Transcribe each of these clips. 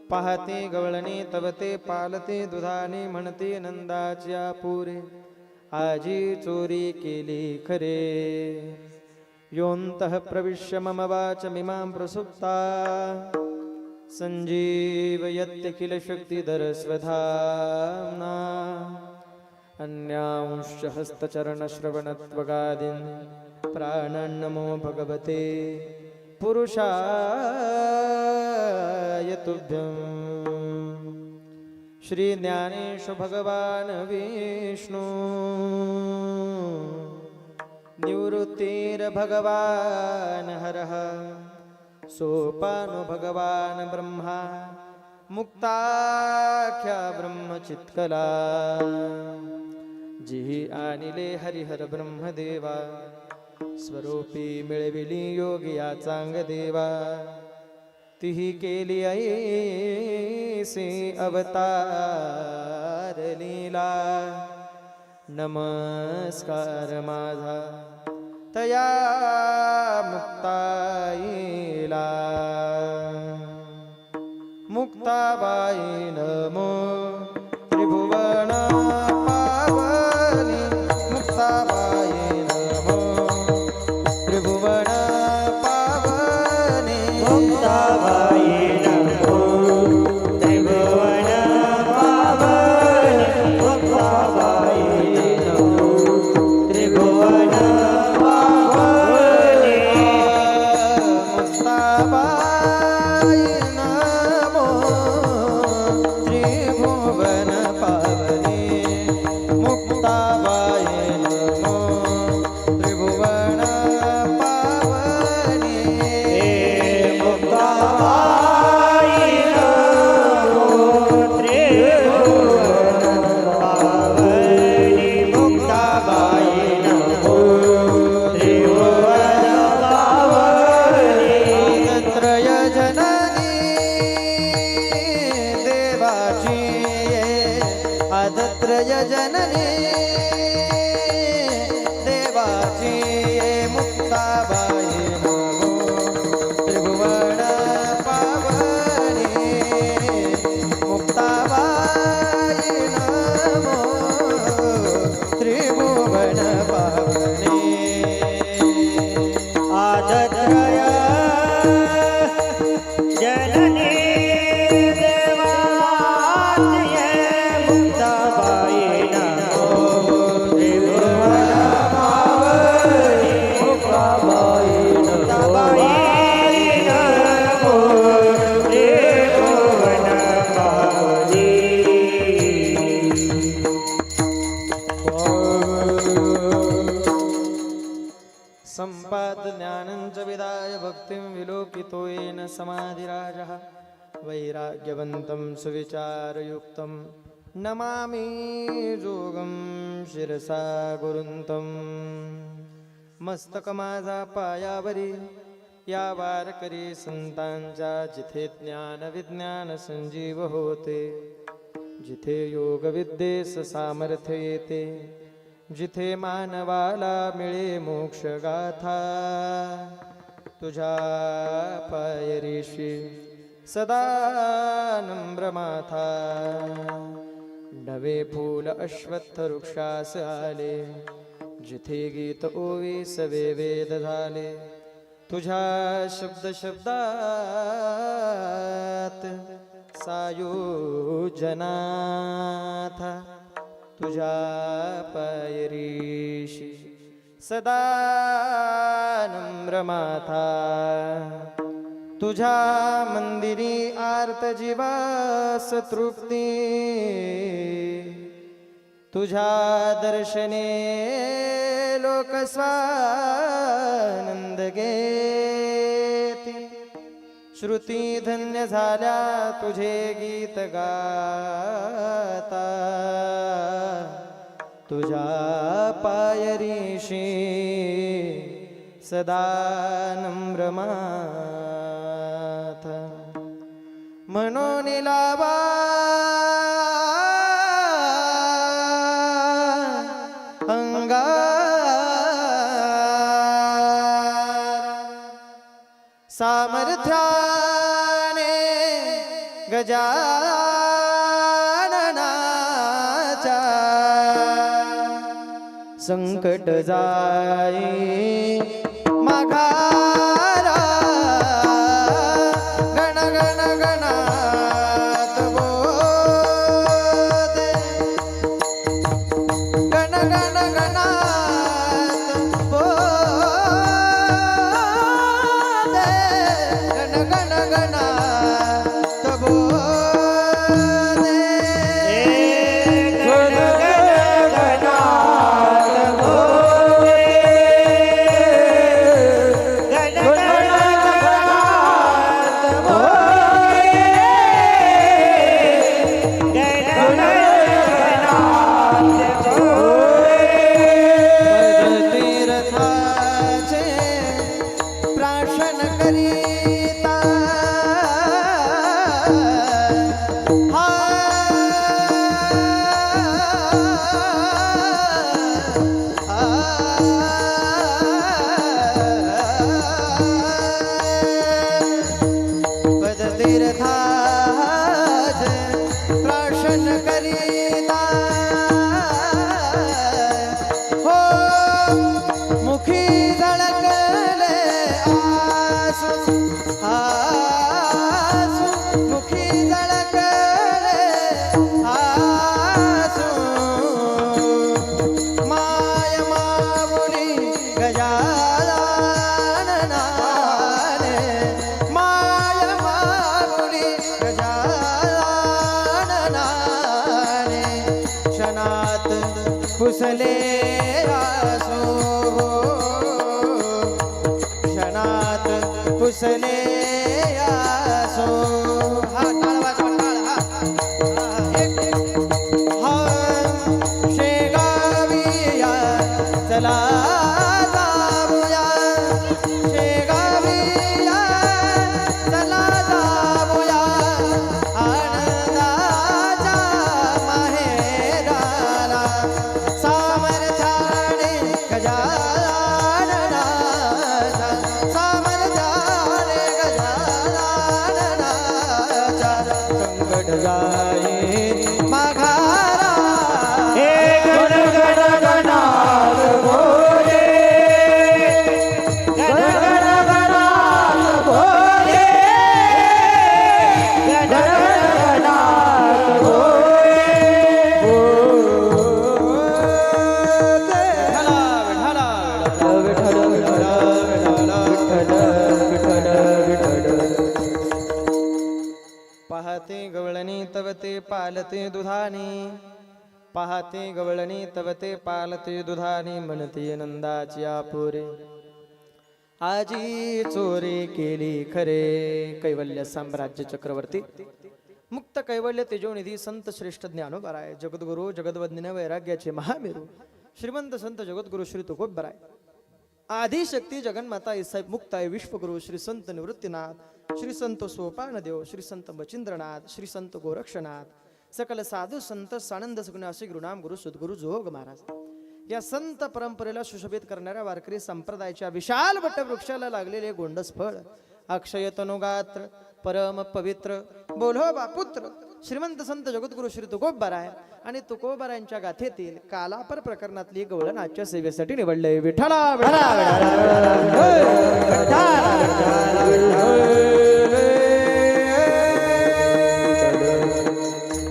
पाहते गवळणे तव ते पालते दुधाने म्हणते नंदाच्या पुरे आजी चोरी केली खरे योऽन्तः प्रविश्य मम वाचमिमां प्रसुप्ता संजीवयत्यखिल शक्तिधर स्वधाम्ना अन्यांश्च हस्तचरणश्रवणत्वगादीन् प्राणान्नमो भगवते पुरुषाय तुभ्यम्। श्री ज्ञानेश भगवान विष्णु निवृत्तिर भगवान हरः सोपानो भगवान ब्रह्मा मुक्ताख्या ब्रह्मचित्कला जिहि आनिले हरिहर ब्रह्मदेवा स्वरूपी मिळविली योगिया चांगदेवा तिही केली ऐसे अवतार लीला नमस्कार माझा तया मुक्ताईला मुक्ताबाई नमो त्रिभुवन पावनी मुक्ताबाई नमो त्रिभुवन पावनी मुक्ताबाई नमो त्रिभुवन पावनी मुक्ताबाई नमो त्रिभुवन पावनी मुक्ताबाई नमो त्रिभुवन पावनी मुक्ताबाई नमो त्रिभुवन पावनी मुक्ताबाई नमो त्रिभुवन पावनी मुक्ताबाई नमो त्रिभुवन पावनी त्रय जननी देवाची आदत्रय जननी देवाची मुक्ताबाई नमो त्रिभुवन पावनी मुक्ताबाई नमो त्रिभुवन पावनी आदत्रय जननी देवाची मुक्ताबाई नमो त्रिभुवन पावनी मुक्ताबाई नमो त्रिभुवन पावनी संपाद ज्ञानं च विदाय भक्तिं विलोकितो येन समाधिराजः वैराग्यवन्तं सुविचारयुक्तं नमामि जोगं शिरसा गुरुन्तं मस्तक माझा पायावरी या वारकरी संतांच्या जिथे ज्ञान विज्ञान संजीव होते जिथे योग विद्येस सामर्थ्य येते जिथे मानवाला मिळे मोक्ष गाथा तुझ्या पायरीशी सदा नम्र माथा नवे फूल अश्वत्थ वृक्षास आले जिथे गीत ओवीस वेद झाले तुझ्या शब्द शब्दात सायुजनाथ तुझ्या पायरीशी सदा नम्र माथा तुझ्या मंदिरी आर्त जीवास तृप्ती तुझ्या दर्शने लोक स्वानंद घेती श्रुती धन्य झाल्या तुझे गीत गाता तुझ्या पायरीशी सदा नम्र माथा म्हणून लावा अंगार सामर्थ्याने गजाननाचा संकट जाई माघारा गण गण गणात बोधे गण गण गणात बोधे गण गण गणात बोधे गण गण गणात बोले गण गण गणात बोले गण गण गणात बोले तीर्थाचे प्राशन करीता हा पदतीर्थाचे प्राशन करीता हो मुखी झळकले आसू आसू मुखी झळकले आसू माय माऊली गजाननाने माय माऊली गजाननाने क्षणात पुसले आसू क्षणात पुसले आसू हा टाळ वाजवा टाळ हा शेगावी या चला जाऊया शेगावी या चला जाऊया आनंदाच्या माहेराला सामर्थ्याने गजाननाचा सामर्थ्याने गजाननाचा संकट जाई माघारा हे गण गण गणात बोले गण गण गणात बोले गण गण गणात बोले विठ्ठल पाहते गवळणी तव ते पालते दुधानी पाहते गवळणी तव ते पालते दुधानी म्हणते नंदाची आपुरे आजी चोरी केली खरे कैवल्य साम्राज्य चक्रवर्ती मुक्त कैवल्य तेजोनिधी संत श्रेष्ठ ज्ञानोबराय जगद्गुरु जगद्वंदने वैराग्याचे महामेरू श्रीमंत संत जगद्गुरु श्री तुकोबराय आदिशक्ती जगन्माता इसाई मुक्ताय विश्वगुरु श्री संत निवृत्तीनाथ श्री संत सोपानदेव श्री संत मचिंद्रनाथ श्री संत गोरक्षनाथ सकल साधू संत सानंद सगुणासी गुरुनाम गुरु सद्गुरु जोग महाराज या संत परंपरेला सुशोभित करणाऱ्या वारकरी संप्रदायाच्या विशाल वटवृक्षाला लागलेले गोंडस फळ अक्षय तनुगात्र परम पवित्र बोलोबा पुत्र श्रीमंत संत जगद्गुरु श्री तुकोबराय आणि तुकोबरायांच्या गाथेतील कालापर प्रकरणातली गवळणाच्या सेवेसाठी निवडले विठ्ठला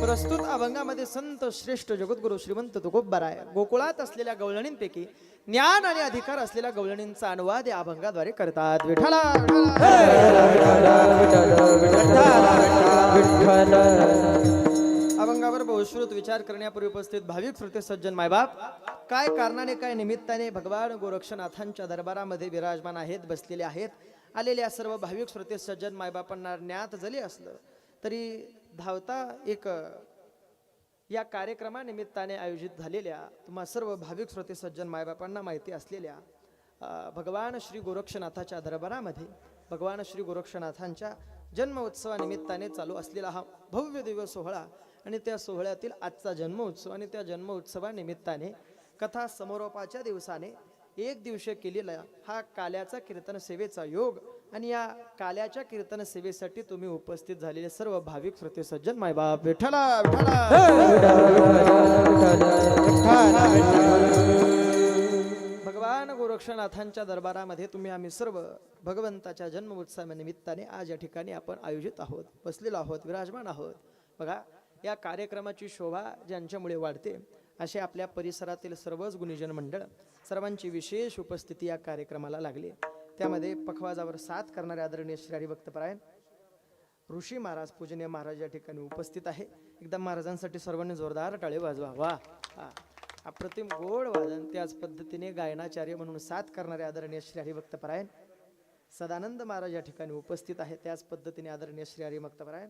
प्रस्तुत अभंगामध्ये संत श्रेष्ठ जगद्गुरु श्रीमंत तुकोबराय गोकुळात असलेल्या गवळणींपैकी ज्ञान आणि अधिकार असलेल्या गवळणींचा अनुवाद या अभंगाद्वारे करतात विठ्ठला अभंगावर बहुश्रुत विचार करण्यापूर्वी उपस्थित भाविक श्रोते सज्जन मायबाप काय कारणाने काय निमित्ताने भगवान गोरक्षनाथांच्या दरबारामध्ये विराजमान आहेत बसलेले आहेत आलेल्या सर्व भाविक श्रोते सज्जन मायबापांना ज्ञात जरी असलं तरी धावता एक या कार्यक्रमानिमित्ताने आयोजित झालेल्या तुम्हा सर्व भाविक श्रोते सज्जन मायबापांना माहिती असलेल्या भगवान श्री गोरक्षनाथाच्या दरबारामध्ये भगवान श्री गोरक्षनाथांच्या जन्म उत्सवानिमित्ताने चालू असलेला हा भव्य दिवस सोहळा आणि त्या सोहळ्यातील आजचा जन्मोत्सव आणि त्या जन्मोत्सवानिमित्ताने कथा समारोपाच्या दिवसाने एक दिवशी केलेला हा काल्याचा कीर्तन सेवेचा योग आणि या काल्याच्या कीर्तन सेवेसाठी तुम्ही उपस्थित झालेले सर्व भाविक श्रोते सज्जन मायबाप विठ्ठला भगवान गोरक्षनाथांच्या दरबारामध्ये तुम्ही आम्ही सर्व भगवंताच्या जन्म उत्सवानिमित्ताने आज या ठिकाणी आपण आयोजित आहोत, बसलेलो आहोत, विराजमान आहोत. बघा, या कार्यक्रमाची शोभा ज्यांच्यामुळे वाढते असे आपल्या परिसरातील सर्वच गुणीजन मंडळ सर्वांची विशेष उपस्थिती या कार्यक्रमाला लागली. त्यामध्ये पखवाजावर साथ करणारे आदरणीय श्री हरिभक्तपरायण ऋषी महाराज पूजनीय महाराज या ठिकाणी उपस्थित आहे. एकदम महाराजांसाठी सर्वांनी जोरदार टाळे वाजवा. वा, अप्रतिम गोड वादन. त्याच पद्धतीने गायनाचार्य म्हणून साथ करणारे आदरणीय श्री हरिभक्तपरायण सदानंद महाराज या ठिकाणी उपस्थित आहेत. त्याच पद्धतीने आदरणीय श्री हरिभक्तपरायण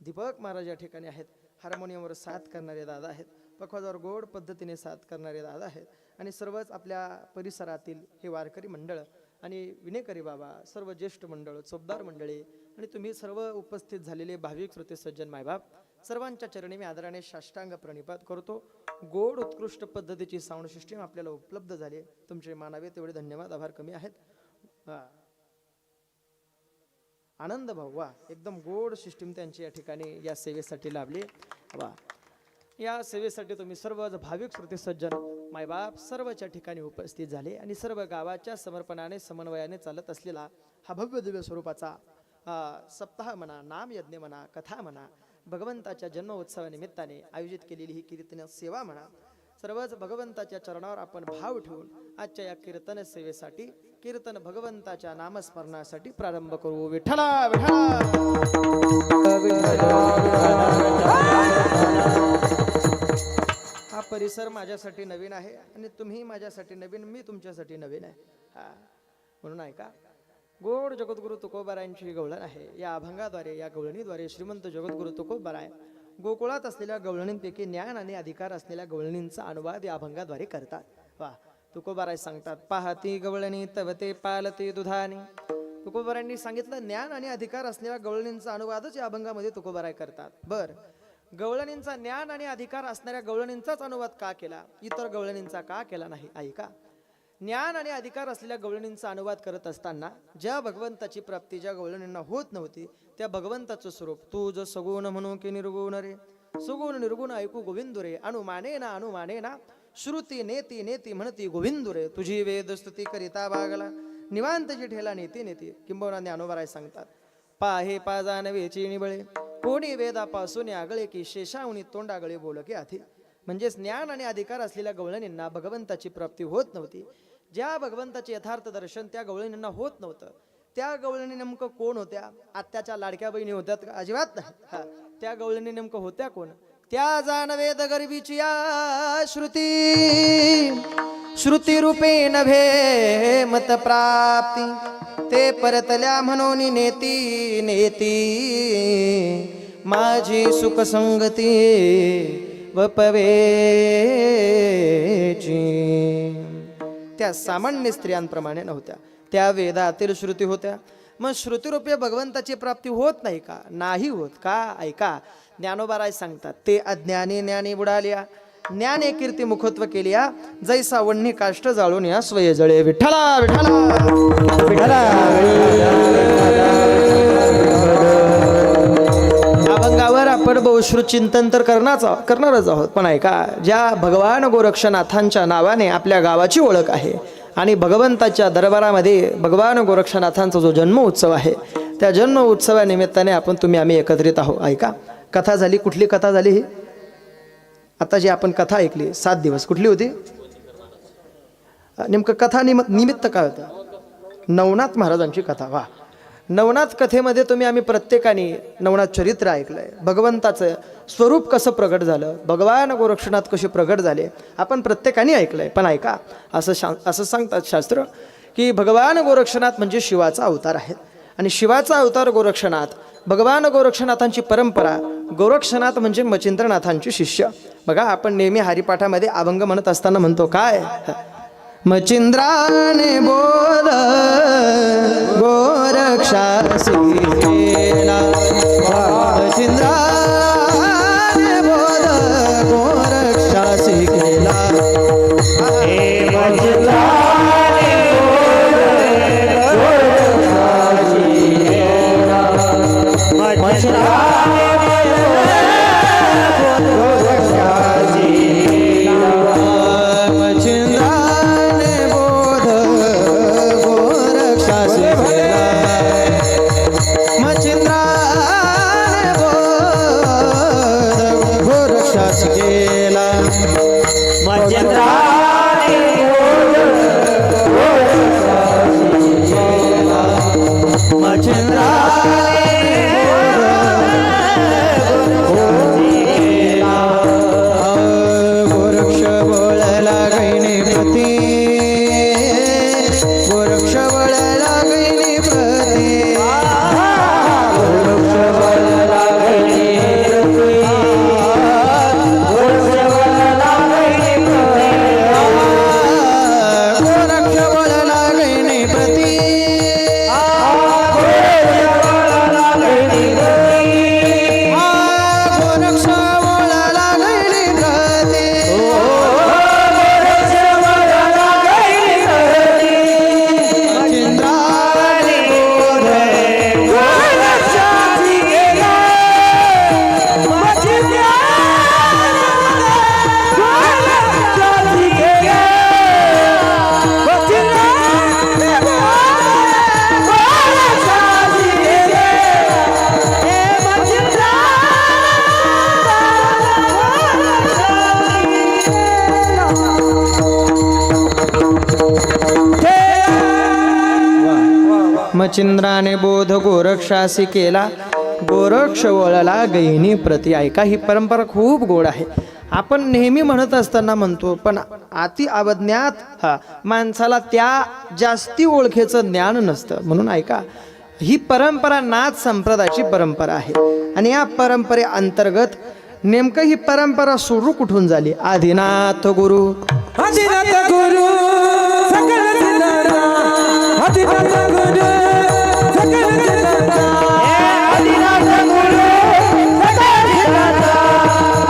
दीपक महाराज या ठिकाणी आहेत. हार्मोनियमवर साथ करणारे दादा आहेत. पखवाजावर गोड पद्धतीने साथ करणारे दादा आहेत. आणि सर्वच आपल्या परिसरातील हे वारकरी मंडळ आणि विनेकरी बाबा, सर्व ज्येष्ठ मंडळ, चोपदार मंडळी आणि तुम्ही सर्व उपस्थित झालेले भाविक श्रोते सज्जन मायबाप सर्वांच्या चरणी मी आदराने साष्टांग प्रणिपात करतो. गोड उत्कृष्ट पद्धतीची साऊंड सिस्टीम आपल्याला उपलब्ध झाली. तुमचे मानावे तेवढे धन्यवाद, आभार कमी आहेत. आनंद भाऊ, वा, एकदम गोड सिस्टीम त्यांची या ठिकाणी या सेवेसाठी लाभली. वा, या सेवेसाठी तुम्ही सर्व भाविक श्रोते सज्जन मायबाप सर्वच्या ठिकाणी उपस्थित झाले आणि सर्व गावाच्या समर्पणाने समन्वयाने चालत असलेला हा भव्य दिव्य स्वरूपाचा सप्ताह म्हणा, नाम यज्ञ म्हणा, कथा म्हणा, भगवंताच्या जन्म उत्सवानिमित्ताने आयोजित केलेली ही कीर्तन सेवा म्हणा, सर्वच भगवंताच्या चरणावर आपण भाव ठेवून आजच्या या कीर्तन सेवेसाठी कीर्तन भगवंताच्या नामस्मरणासाठी प्रारंभ करू. विठ्ठला हा परिसर माझ्यासाठी नवीन आहे आणि तुम्ही माझ्यासाठी नवीन, मी तुमच्यासाठी नवीन आहे. म्हणून ऐका, गोड जगद्गुरु तुकोबारायांची गवळण आहे. या अभंगाद्वारे, या गवळणीद्वारे श्रीमंत जगद्गुरु तुकोबाराय गोकुळात असलेल्या गवळणींपैकी ज्ञान आणि अधिकार असलेल्या गवळणींचा अनुवाद या अभंगाद्वारे करतात. वा, तुकोबाराय सांगतात, पाहती गवळणी तवते पालते दुधानी. तुकोबारायांनी सांगितलं, ज्ञान आणि अधिकार असलेल्या गवळणींचा अनुवादच या अभंगामध्ये तुकोबाराय करतात. बर, गवळणींचा ज्ञान आणि अधिकार असणाऱ्या गवळणींचाच अनुवाद का केला, इतर गवळणींचा का केला नाही? ऐका, ज्ञान आणि अधिकार असलेल्या गवळणींचा अनुवाद करत असताना ज्या भगवंताची प्राप्ती ज्या गवळणींना होत नव्हती त्या भगवंताचं स्वरूप तुझ सगुण म्हणू की निर्गुण रे, सुगुण निर्गुण ऐकू गोविंद रे, अनुमाने ना श्रुती नेती नेती म्हणती गोविंद रे, तुझी वेद स्तुती करिता बागला निवांतची ठेला नेती नेती. किंबहुना ज्ञानोबाराय सांगतात, पाहे पाजानवेची निबळे कोणी वेदापासून आगळे की शेषावणी तोंडागळे बोलके आधी. म्हणजे ज्ञान आणि अधिकार असलेल्या गवळणींना भगवंताची प्राप्ती होत नव्हती. ज्या भगवंताचे यथार्थ दर्शन त्या गवळणींना होत नव्हतं, त्या गवळणी नेमकं कोण होत्या? आत्याच्या लाडक्या बहिणी होत्या का? अजिबात नाही. त्या गवळणी नेमकं होत्या कोण? त्या जानवेद गर्वीची या श्रुती रूपे नभे मत प्राप्ती, ते परतल्या म्हणून नेती नेती माझी सुख संगती व पवेची. त्या सामान्य स्त्रियांप्रमाणे नव्हत्या, त्या वेदातील श्रुती होत्या. मग श्रुतीरूपी भगवंताची प्राप्ती होत नाही का? नाही होत का? ऐका, ज्ञानोबाराय सांगतात, ते अज्ञानी ज्ञानी बुडाल्या, ज्ञाने कीर्ती मुखत्व केल्या, जैसा वन्नी काष्ट जाळून या स्वय जळे. विठ्ठला विठ्ठला विठ्ठला. अभंगावर आपण बहुश्रुत चिंतन तर करणारच आहोत, पण ऐका, ज्या भगवान गोरक्षनाथांच्या नावाने आपल्या गावाची ओळख आहे आणि भगवंताच्या दरबारामध्ये भगवान गोरक्षनाथांचा जो जन्म उत्सव आहे त्या जन्म उत्सवानिमित्ताने आपण तुम्ही आम्ही एकत्रित आहोत. ऐका, कथा झाली. कुठली कथा झाली? ही आता जी आपण कथा ऐकली 7 दिवस, कुठली होती? नेमकं कथा निमित्त काय होतं? नवनाथ महाराजांची कथा. वा, नवनाथ कथेमध्ये तुम्ही आम्ही प्रत्येकाने नवनाथ चरित्र ऐकलंय. भगवंताचं स्वरूप कसं प्रगट झालं, भगवान गोरक्षनाथ कसे प्रगट झाले, आपण प्रत्येकाने ऐकलंय. पण ऐका, असं सांगतात शास्त्र की भगवान गोरक्षनाथ म्हणजे शिवाचा अवतार आहे आणि शिवाचा अवतार गोरक्षनाथ. भगवान गोरक्षनाथांची परंपरा, गोरक्षनाथ म्हणजे मचिंद्रनाथांचे शिष्य. बघा, आपण नेहमी हरिपाठामध्ये अभंग म्हणत असताना म्हणतो काय? मचिंद्राने बोल गोरक्षासी केला, मचिंद्राने बोल गोरक्षासी केला, हे मचिंद्राने बोल गोरक्षासी मच्छिंद्राने बोध गोरक्षासी केला मच्छिंद्राने बोध गोरक्षासी केला गोरक्ष बोळला गैनी प्रती गोरक्ष बोळला गैनी प्रती गोरक्ष बोळला गैनी प्रती गोरक्ष बोळला गैनी प्रती गोरक्ष बोळला गैनी प्रती गोरक्ष बोळला गैनी प्रती मच्छिंद्राने बोध मच्छिंद्राने बोध गोरक्षासी केला गोरक्ष वळला गैनी प्रती. ऐका, ही परंपरा खूप गोड आहे. आपण नेहमी म्हणत असताना म्हणतो, पण अति अवज्ञात माणसाला त्या जास्ती ओळखेचं ज्ञान नसतं. म्हणून ऐका, ही परंपरा नाथ संप्रदायाची परंपरा आहे. आणि या परंपरेअंतर्गत नेमकं ही परंपरा सुरू कुठून झाली? आदिनाथ गुरु आदिनाथ गुरु सकल जनाना आदिनाथ गुरु सकल जनाना आदिनाथ गुरु सकल जनाना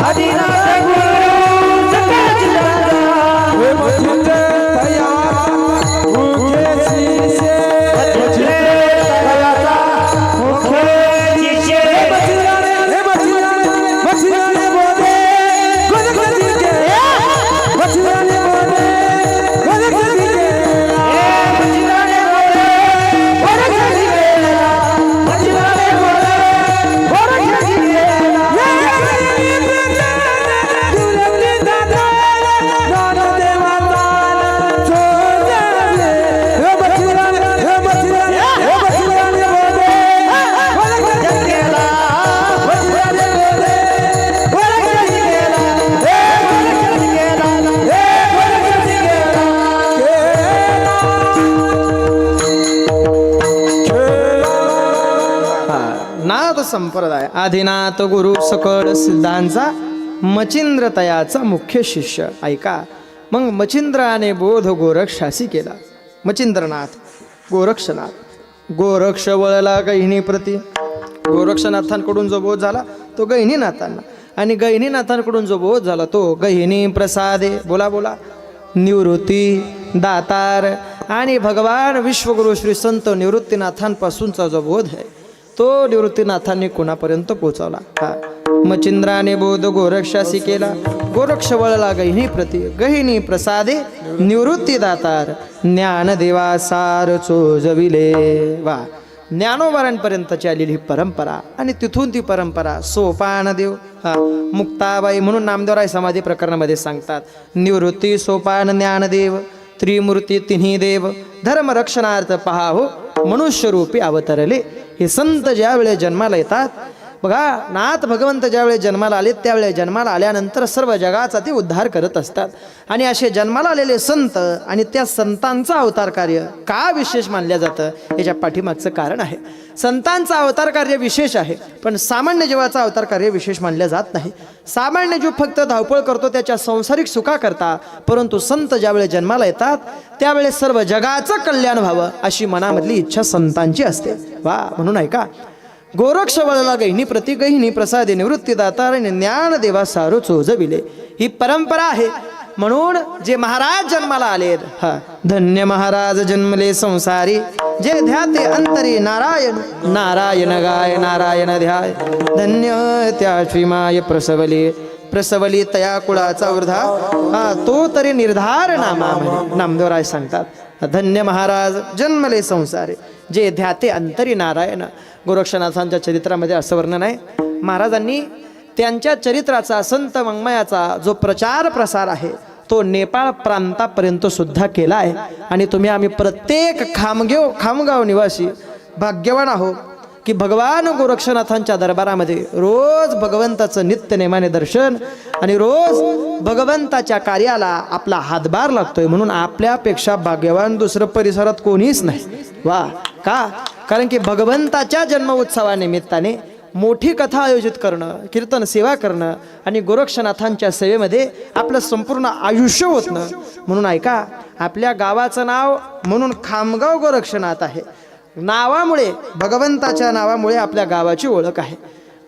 आदिनाथ गुरु सकल जनाना वे मच्छिंद्र तया मुखे शीशे मच्छिंद्र तयाचा मुखे शीशे मच्छिंद्राने बोधे गोरक्षासी केला मच्छिंद्राने बोधे गोरक्षासी केला मच्छिंद्राने बोधे गोरक्षासी केला मच्छिंद्राने बोधे गोरक्षासी केला दुलवली दादा दादा देवाचा सोजले मच्छिंद्राने बोधे गोरक्षासी केला मच्छिंद्राने बोधे गोरक्षासी केला गोरक्षासी केला गोरक्षासी नाथ संप्रदाय आदिनाथ गुरु सकळ सिद्धांचा मच्छिंद्र तयाचा मुख्य शिष्य. ऐका, मग मच्छिंद्राने बोध गोरक्षासी केला. मच्छिंद्रनाथ गोरक्षनाथ गोरक्ष वळला गहिनी प्रती. गोरक्षनाथांकडून जो बोध झाला तो गहिनीनाथांना, आणि गहिनीनाथांकडून जो बोध झाला तो गहिनी प्रसादे. बोला बोला. निवृत्ती दातार आणि भगवान विश्वगुरु श्री संत निवृत्तीनाथांपासूनचा जो बोध आहे तो निवृत्तीनाथांनी कोणापर्यंत पोहोचवला? मच्छिंद्राने बोध गोरक्षासी केला गोरक्ष वळला गहिनी प्रती गहिनी प्रसादे निवृत्ती दातार ज्ञानदेवा सार चोजविले. वा, ज्ञानोबारांपर्यंतची आलेली ही परंपरा, आणि तिथून ती परंपरा सोपानदेव मुक्ताबाई म्हणून नामदेवराय समाधी प्रकरणामध्ये सांगतात. निवृत्ती सोपान ज्ञानदेव त्रिमूर्ती तिन्ही देव धर्मरक्षणार्थ पहा हो मनुष्यरूपी अवतरले. हे संत ज्यावेळेस जन्माला येतात बघा, नाथ भगवंत ज्यावेळेस जन्माला आले त्यावेळेस जन्माला आल्यानंतर सर्व जगाचा ते उद्धार करत असतात. आणि असे जन्माला आलेले संत आणि त्या संतांचं अवतार कार्य का विशेष मानलं जातं याच्या पाठीमागचं कारण आहे. संतांचं अवतार कार्य विशेष आहे, पण सामान्य जीवाचं अवतार कार्य विशेष मानलं जात नाही. सामान्य जीव फक्त धावपळ करतो त्याच्या सांसारिक सुखाकरता, परंतु संत ज्यावेळेस जन्माला येतात त्यावेळेस सर्व जगाचं कल्याण व्हावं अशी मनामधली इच्छा संतांची असते. वा, म्हणून ऐका, गोरक्ष वळला गहिनी प्रति गहिनी प्रसादे निवृत्ती दातार ज्ञान देवा सारो चोजविले. ही परंपरा आहे. म्हणून जे महाराज जन्माला आलेत, धन्य महाराज जन्मले संसारी, जे ध्याते अंतरी नारायण, नारायण गाय नारायण ध्याय, धन्य त्या श्रीमाय प्रसवली, प्रसवली तया कुळाचा वृद्धा, तो तरी निर्धार नामा म्हणे. नामदेवराय सांगतात, धन्य महाराज जन्मले संसारे, जे ध्याते अंतरी नारायण. गोरक्षनाथांच्या चरित्रामध्ये असं वर्णन आहे. महाराजांनी त्यांच्या चरित्राचा, संत वाङ्मयाचा जो प्रचार प्रसार आहे तो नेपाळ प्रांतापर्यंत सुद्धा केला आहे. आणि तुम्ही आम्ही प्रत्येक खामगाव निवासी भाग्यवान आहोत की भगवान गोरक्षनाथांच्या दरबारामध्ये रोज भगवंताचं नित्य नेमाने दर्शन आणि रोज भगवंताच्या कार्याला आपला हातभार लागतोय. म्हणून आपल्यापेक्षा भाग्यवान दुसरं परिसरात कोणीच नाही. वा का? कारण की भगवंताच्या जन्म उत्सवानिमित्ताने मोठी कथा आयोजित करणं, कीर्तन सेवा करणं आणि गोरक्षनाथांच्या सेवेमध्ये आपलं संपूर्ण आयुष्य होतं. म्हणून ऐका, आपल्या गावाचं नाव म्हणून खामगाव गोरक्षनाथ आहे. नावामुळे, भगवंताच्या नावामुळे आपल्या गावाची ओळख आहे.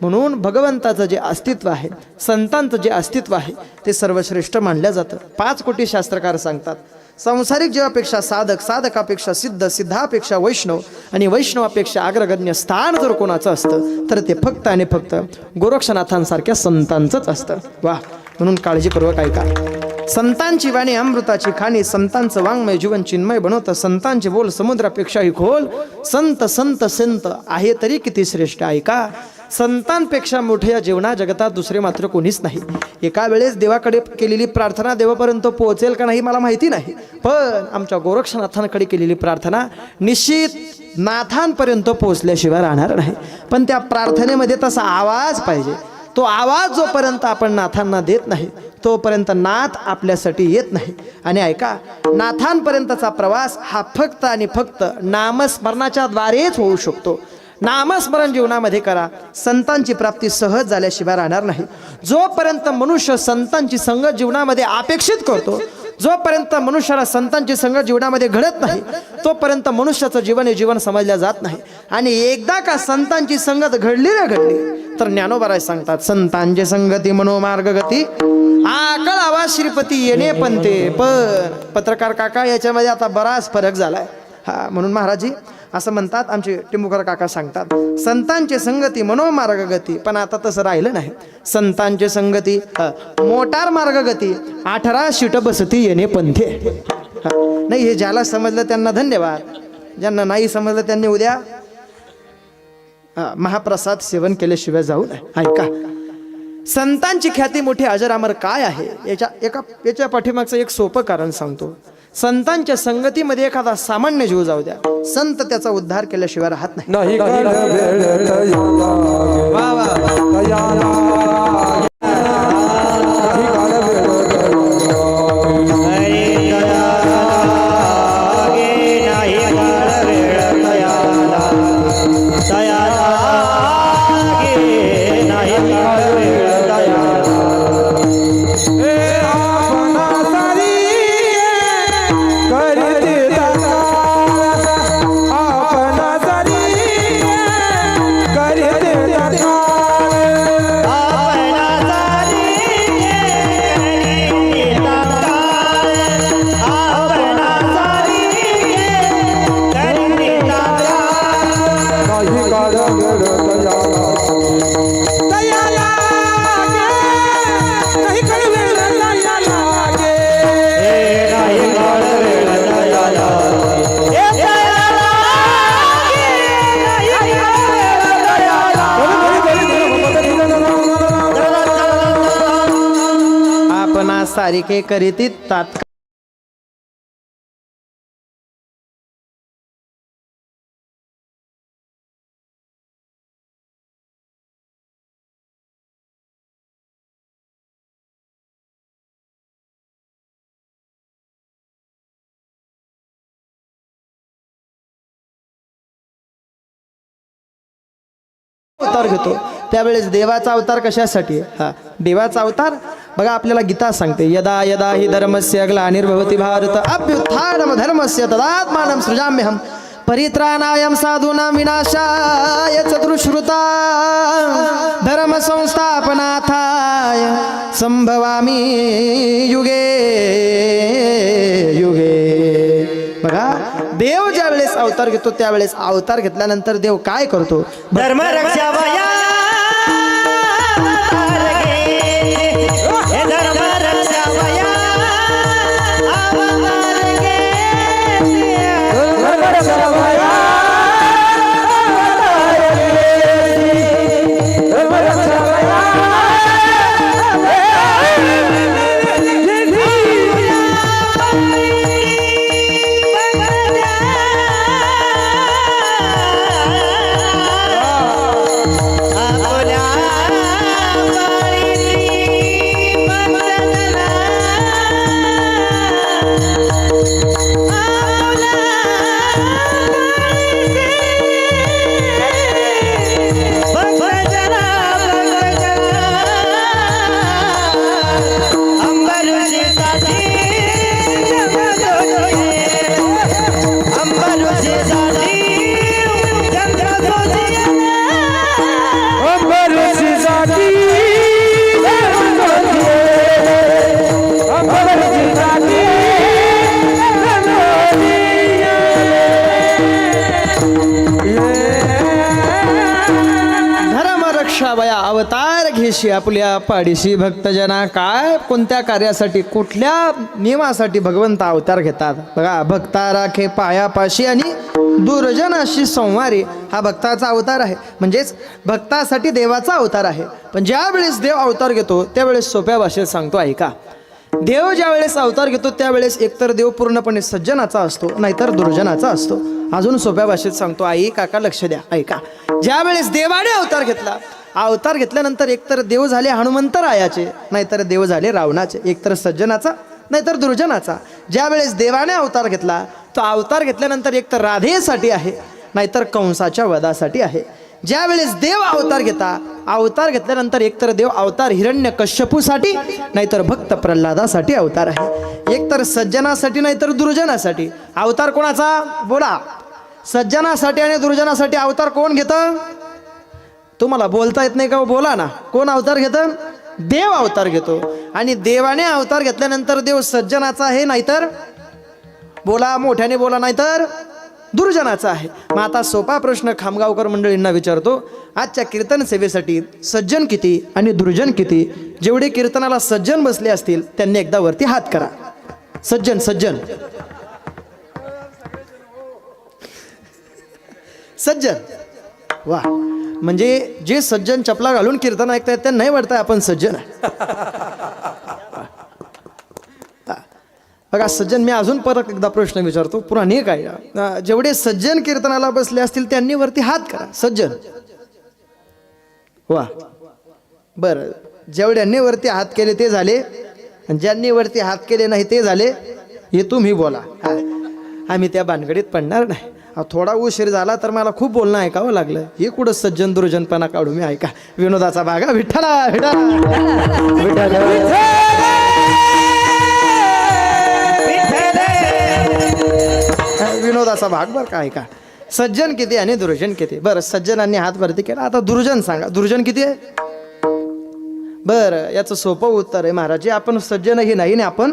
म्हणून भगवंताचं जे अस्तित्व आहे, संतांचं जे अस्तित्व आहे ते सर्वश्रेष्ठ मानलं जातं. 5 कोटी शास्त्रकार सांगतात, सांसारिक जीवापेक्षा साधक, साधकापेक्षा सिद्ध, सिद्धापेक्षा वैष्णव आणि वैष्णवापेक्षा अग्रगण्य स्थान जर कोणाचं असतं तर ते फक्त आणि फक्त गोरक्षनाथांसारख्या संतांचंच असतं. वा, म्हणून काळजीपूर्वक ऐका. संतांची वाणी अमृताची खाणी, संतांचं वाङ्मय जीवन चिन्मय बनवतं, संतांचे बोल समुद्रापेक्षाही खोल, संत संत संत आहे तरी किती श्रेष्ठ. ऐका, संतांपेक्षा मोठे या जीवना जगतात दुसरे मात्र कोणीच नाही. एका वेळेस देवाकडे केलेली प्रार्थना देवापर्यंत पोहोचेल का नाही मला माहिती नाही, पण आमच्या गोरक्षनाथांकडे केलेली प्रार्थना निश्चित नाथांपर्यंत पोहोचल्याशिवाय राहणार नाही. पण त्या प्रार्थनेमध्ये तसा आवाज पाहिजे. तो आवाज जोपर्यंत आपण नाथांना देत नाही तोपर्यंत नाथ आपल्यासाठी येत नाही. आणि ऐका, नाथांपर्यंतचा प्रवास हा फक्त आणि फक्त नामस्मरणाच्या द्वारेच होऊ शकतो. नामस्मरण जीवनामध्ये करा, संतांची प्राप्ती सहज झाल्याशिवाय राहणार नाही. जोपर्यंत मनुष्य संतांची संगत जीवनामध्ये अपेक्षित करतो, जोपर्यंत मनुष्याला संतांची संगत जीवनामध्ये घडत नाही तोपर्यंत मनुष्याचं जीवन हे जीवन समजल्या जात नाही. आणि एकदा का संतांची संगत घडली रे घडली तर ज्ञानोबा सांगतात, संतांची संगती मनोमार्ग गती, आकळ आवाज श्रीपती येणे पंते. पण पत्रकार काका, याच्यामध्ये आता बराच फरक झालाय. म्हणून महाराजी असं म्हणतात, आमचे टिंबुकर काका सांगतात, संतांची संगती मनोमार्ग गती. पण आता तसं राहिलं नाही. संतांची संगती मोटार मार्ग गती, 18 शीट बसती येणे पंथे. नाही, हे ज्याला समजलं त्यांना धन्यवाद, ज्यांना नाही समजलं त्यांनी उद्या महाप्रसाद सेवन केल्याशिवाय जाऊ नये. ऐका, संतांची ख्याती मोठी अजरामर काय आहे याच्या पाठीमागचं एक सोपं कारण सांगतो. संतांच्या संगतीमध्ये एखादा सामान्य जीव जाऊ द्या, संत त्याचा उद्धार केल्याशिवाय राहत नाही. वा वा, सारिके करीती तात्काळ अवतार घेतो. त्यावेळेस देवाचा अवतार कशासाठी? देवाचा अवतार बघा, आपल्याला गीता सांगते, यदा यदा हि धर्मस्य ग्लानिर्भवति भारत अभ्युत्थानम धर्मस्य तदात्मानं सृजाम्यहं परित्राणाय साधूनां विनाशाय चतुष्कृता धर्म संस्थापनार्थाय संभवामि युगे अवतार घेतो त्यावेळेस अवतार घेतल्यानंतर देव काय करतो? धर्म रक्षावया अवतार घेते, हे धर्म रक्षावया अवतार घेते, धर्म रक्षावया वया अवतार घेशी आपल्या पाडीशी भक्तजना. काय कोणत्या कार्यासाठी कुठल्या नियमासाठी भगवंत अवतार घेतात बघा. भक्ता राखे पायापाशी आणि दुर्जनाशी संवारी हा भक्ताचा अवतार आहे. म्हणजेच भक्तासाठी देवाचा अवतार आहे. पण ज्या वेळेस देव अवतार घेतो त्यावेळेस सोप्या भाषेत सांगतो ऐका. देव ज्या वेळेस अवतार घेतो त्यावेळेस एकतर देव पूर्णपणे सज्जनाचा असतो नाहीतर दुर्जनाचा असतो. अजून सोप्या भाषेत सांगतो आई काका लक्ष द्या ऐका. ज्या वेळेस देवाने अवतार घेतला, अवतार घेतल्यानंतर एकतर देव झाले हनुमंतरायाचे नाहीतर देव झाले रावणाचे. एकतर सज्जनाचा नाहीतर दुर्जनाचा. ज्या वेळेस देवाने अवतार घेतला तो अवतार घेतल्यानंतर एकतर राधेसाठी आहे नाहीतर कंसाच्या वधासाठी आहे. ज्या वेळेस देव अवतार अवतार घेतल्यानंतर एकतर देव अवतार हिरण्यकश्यपूसाठी नाहीतर भक्त प्रल्हादासाठी अवतार आहे. एकतर सज्जनासाठी नाहीतर दुर्जनासाठी. अवतार कोणाचा बोला. सज्जनासाठी आणि दुर्जनासाठी अवतार कोण घेतं? तुम्हाला बोलता येत नाही का? बोला ना. कोण अवतार घेतं? देव अवतार घेतो. आणि देवाने अवतार घेतल्यानंतर देव सज्जनाचा आहे नाहीतर बोला मोठ्याने बोला नाहीतर दुर्जनाचा आहे. मग आता सोपा प्रश्न खामगावकर मंडळींना विचारतो. आजच्या कीर्तन सेवेसाठी सज्जन किती आणि दुर्जन किती? जेवढे कीर्तनाला सज्जन बसले असतील त्यांनी एकदा वरती हात करा. सज्जन सज्जन सज्जन वा. म्हणजे जे सज्जन चपला घालून कीर्तन ऐकतायत त्यांना नाही वाटतंय आपण सज्जन आहे. बघा सज्जन, मी अजून परत एकदा प्रश्न विचारतो. पुन्हा काय जेवढे सज्जन कीर्तनाला बसले असतील त्यांनी वरती हात करा. सज्जन वा. बरं, जेवढ्यांनी वरती हात केले ते झाले आणि ज्यांनी वरती हात केले नाही ते झाले. हे तुम्ही बोला. आम्ही त्या भानगडीत पडणार नाही. थोडा उशीर झाला तर मला खूप बोलणं ऐकावं लागलं. हे कुठं सज्जन दुर्जनपणा काढू मी. ऐका विनोदाचा भाग. विठ्ठला विनोदाचा भाग बरं का. ऐका सज्जन किती आणि दुर्जन किती? बरं सज्जनांनी हात वरती केला. आता दुर्जन सांगा. दुर्जन किती आहे? बरं याचं सोपं उत्तर आहे महाराज. आपण सज्जनही नाही आणि आपण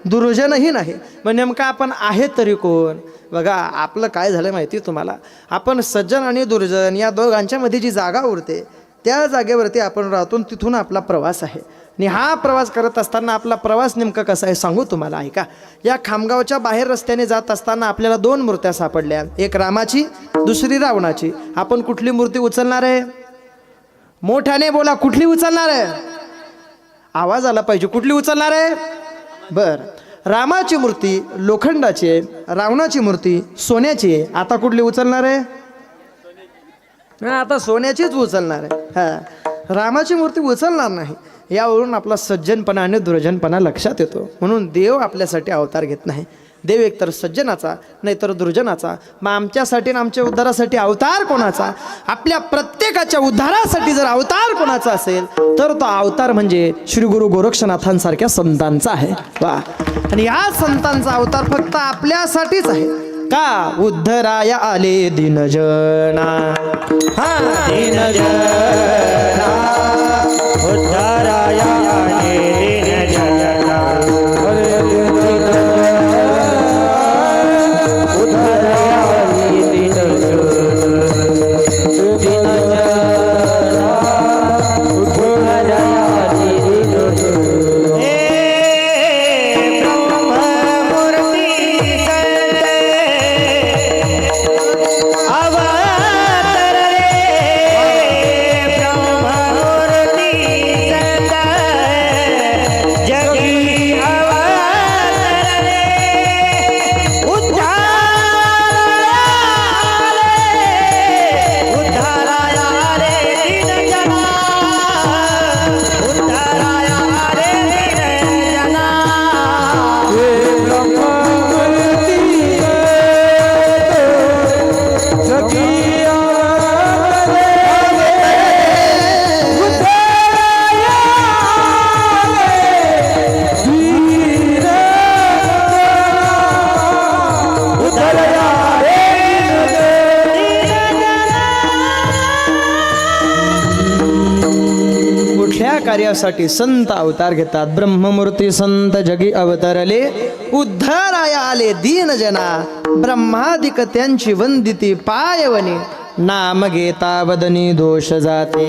दुर्जनही नाही. मग नेमका आपण आहे तरी कोण? बघा आपलं काय झालं माहिती तुम्हाला. आपण सज्जन आणि दुर्जन या दोघांच्या मध्ये जी जागा उरते त्या जागेवरती आपण राहतो. तिथून आपला प्रवास आहे. आणि हा प्रवास करत असताना आपला प्रवास नेमका कसा आहे सांगू तुम्हाला ऐका. या खामगावच्या बाहेर रस्त्याने जात असताना आपल्याला दोन मूर्त्या सापडल्या. एक रामाची दुसरी रावणाची. आपण कुठली मूर्ती उचलणार आहे? मोठ्याने बोला. कुठली उचलणार आहे? आवाज आला पाहिजे. कुठली उचलणार आहे? बर, रामाची मूर्ती लोखंडाची आहे, रावणाची मूर्ती सोन्याची आहे. आता कुठली उचलणार आहे? आता सोन्याचीच उचलणार आहे. हा, रामाची मूर्ती उचलणार नाही. यावरून आपला सज्जनपणा आणि दुर्जनपणा लक्षात येतो. म्हणून देव आपल्यासाठी अवतार घेत नाही. देव एकतर सज्जनाचा नाहीतर दुर्जनाचा. मग आमच्यासाठी आणि आमच्या उद्धारासाठी अवतार कोणाचा? आपल्या प्रत्येकाच्या उद्धारासाठी जर अवतार कोणाचा असेल तर तो अवतार म्हणजे श्री गुरु गोरक्षनाथांसारख्या संतांचा आहे. वा. आणि या संतांचा अवतार फक्त आपल्यासाठीच आहे का? उद्धराया आले दीनजना. हा दीनजना उद्धराया आले दीनजना. उद्धराया आले ह्या कार्यासाठी संत अवतार घेतात. ब्रह्ममूर्ती संत जगी अवतरले, उद्धाराया आले दीन जना, ब्रह्मादिक त्यांची वंदिती पायवने, नाम घेता वदनी दोष जाते.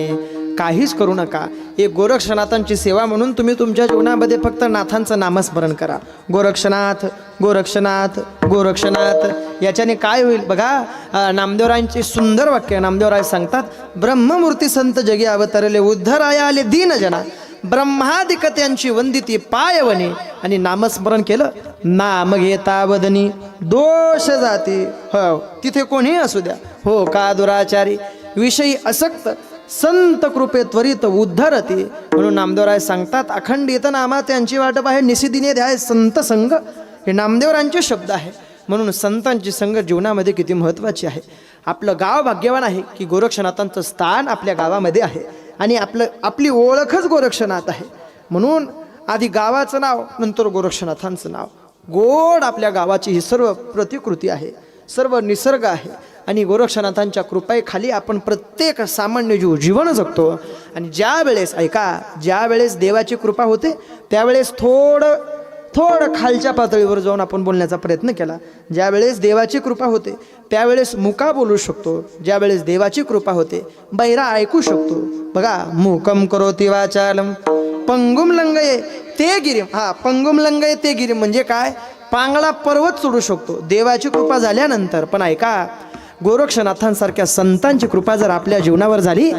काहीच करू नका. एक गोरक्षनाथांची सेवा म्हणून तुम्ही तुमच्या जीवनामध्ये फक्त नाथांचं नामस्मरण करा. गोरक्षनाथ गोरक्षनाथ गोरक्षनाथ. याच्याने काय होईल बघा. नामदेवरायांचे सुंदर वाक्य नामदेवराय सांगतात, ब्रह्ममूर्ती संत जगी अवतरले, उद्धराया आले दीन जना, ब्रह्मादिक त्यांची वंदिती पायवने. आणि नामस्मरण केलं, नाम घेता वदनी दोष जाती. हो, तिथे कोणीही असू द्या, हो का दुराचारी, विषयी असक्त, संत कृपे त्वरित उद्धरते. म्हणून नामदेवराय सांगतात, अखंडित नामा त्यांची वाटप आहे, निशिदिने ध्याय संत संग. हे नामदेवरांचे शब्द आहे. म्हणून संतांची संग जीवनामध्ये किती महत्त्वाची आहे. आपलं गाव भाग्यवान आहे की गोरक्षनाथांचं स्थान आपल्या गावामध्ये आहे आणि आपली ओळखच गोरक्षनाथ आहे. म्हणून आधी गावाचं नाव, नंतर गोरक्षनाथांचं नाव. गोड आपल्या गावाची ही सर्व प्रतिकृती आहे, सर्व निसर्ग आहे. आणि गोरक्षनाथांच्या कृपेखाली आपण प्रत्येक सामान्य जीवन जगतो. आणि ज्या वेळेस ऐका, ज्या वेळेस देवाची कृपा होते त्यावेळेस थोडं खालच्या पातळीवर जाऊन आपण बोलण्याचा प्रयत्न केला. ज्या वेळेस देवाची कृपा होते त्यावेळेस मुका बोलू शकतो. ज्या वेळेस देवाची कृपा होते बैरा ऐकू शकतो. बघा, मूकम करोति वाचालम पंगुम लंगये ते गिरिम. हा, पंगुम लंगये ते गिरिम म्हणजे काय, पांगळा पर्वत सोडू शकतो देवाची कृपा झाल्यानंतर. पण ऐका, गोरक्षनाथांसारख्या संतांची कृपा जर आपल्या जीवनावर झाली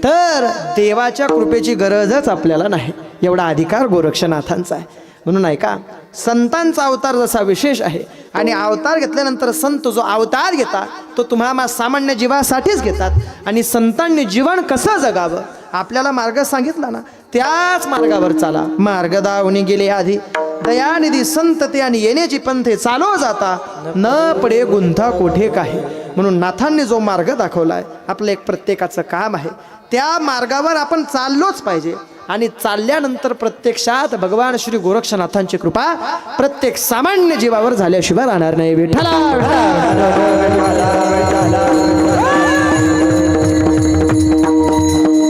तर देवाच्या कृपेची गरजच आपल्याला नाही. एवढा अधिकार गोरक्षनाथांचा आहे. म्हणून ऐका, संतांचा अवतार जसा विशेष आहे आणि अवतार घेतल्यानंतर संत जो अवतार घेतात तो तुम्हाला सामान्य जीवासाठीच घेतात. आणि संतांनी जीवन कसं जगावं आपल्याला मार्ग सांगितला ना, त्याच मार्गावर चाला. मार्ग दावणी गेले आधी दयानिधी संत ते, आणि येण्याची पंथे चालो जाता, न पडे गुंथा कोठे काही. म्हणून नाथांनी जो मार्ग दाखवलाय, आपलं एक प्रत्येकाचं काम आहे, त्या मार्गावर आपण चाललोच पाहिजे. आणि चालल्यानंतर प्रत्यक्षात भगवान श्री गोरक्षनाथांची कृपा प्रत्येक सामान्य जीवावर झाल्याशिवाय राहणार नाही. विठ्ठला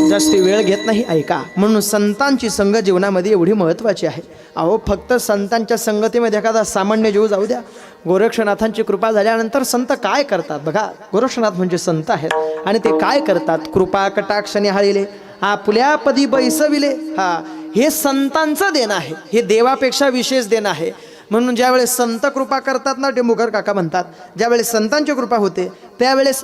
जास्ती वेळ घेत नाही, ऐका. म्हणून संतांची संग जीवनामध्ये एवढी महत्त्वाची आहे. अहो, फक्त संतांच्या संगतीमध्ये एखादा सामान्य जीव जाऊ द्या. गोरक्षनाथांची कृपा झाल्यानंतर संत काय करतात बघा. गोरक्षनाथ म्हणजे संत आहेत आणि ते काय करतात, कृपा कटाक्षाने हाळिले, आपल्या पदी बैसविले. हा, हे संतांचं देणं आहे, हे देवापेक्षा विशेष देणं आहे. म्हणून ज्यावेळेस संत कृपा करतात ना, टेंभुकर काका म्हणतात, ज्यावेळेस संतांची कृपा होते त्यावेळेस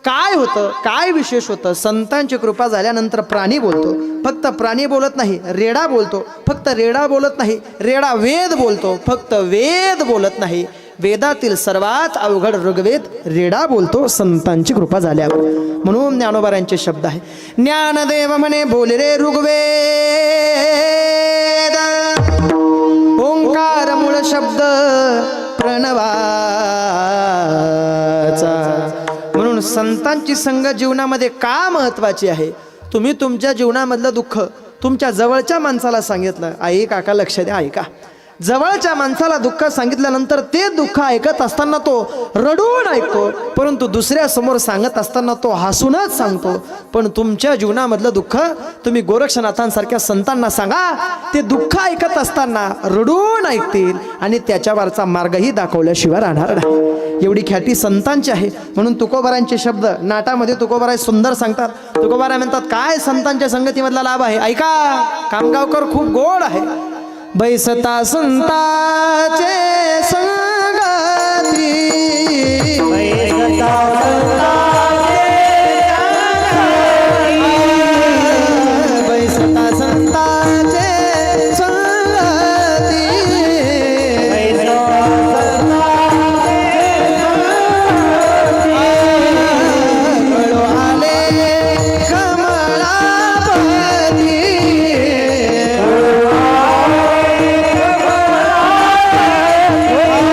काय होतं, काय विशेष होतं. संतांची कृपा झाल्यानंतर प्राणी बोलतो. फक्त प्राणी बोलत नाही, रेडा बोलतो. फक्त रेडा बोलत नाही, रेडा वेद बोलतो. फक्त वेद बोलत नाही, वेदातील सर्वात अवघड ऋग्वेद रेडा बोलतो संतांची कृपा झाल्यावर. म्हणून ज्ञानोबारांचे शब्द आहे, ज्ञानदेव म्हणे बोले रे ऋग्वेद, ओंकार मूळ शब्द प्रणवाचा. म्हणून संतांची संग जीवनामध्ये का महत्वाची आहे. तुम्ही तुमच्या जीवनामधलं दुःख तुमच्या जवळच्या माणसाला सांगितलं, आई काका लक्ष द्या, ऐका. जवळच्या माणसाला दुःख सांगितल्यानंतर ते दुःख ऐकत असताना तो रडून ऐकतो, परंतु दुसऱ्या समोर सांगत असताना तो हसूनच सांगतो. पण तुमच्या जीवनामधलं दुःख तुम्ही गोरक्षनाथांसारख्या संतांना सांगा, ते दुःख ऐकत असताना रडून ऐकतील आणि त्याच्यावरचा मार्गही दाखवल्याशिवाय राहणार नाही. एवढी ख्याती संतांची आहे. म्हणून तुकोबारांचे शब्द नाटामध्ये तुकोबाराय सुंदर सांगतात. तुकोबाराय म्हणतात, काय संतांच्या संगतीमधला लाभ आहे ऐका. कामगावकर खूप गोड आहे. बैसता संताचे संगती, बैसता संताचे संगती, बैसता संताचे संगती, बैसता संताचे संगती, कळो आले कमळापती, Oh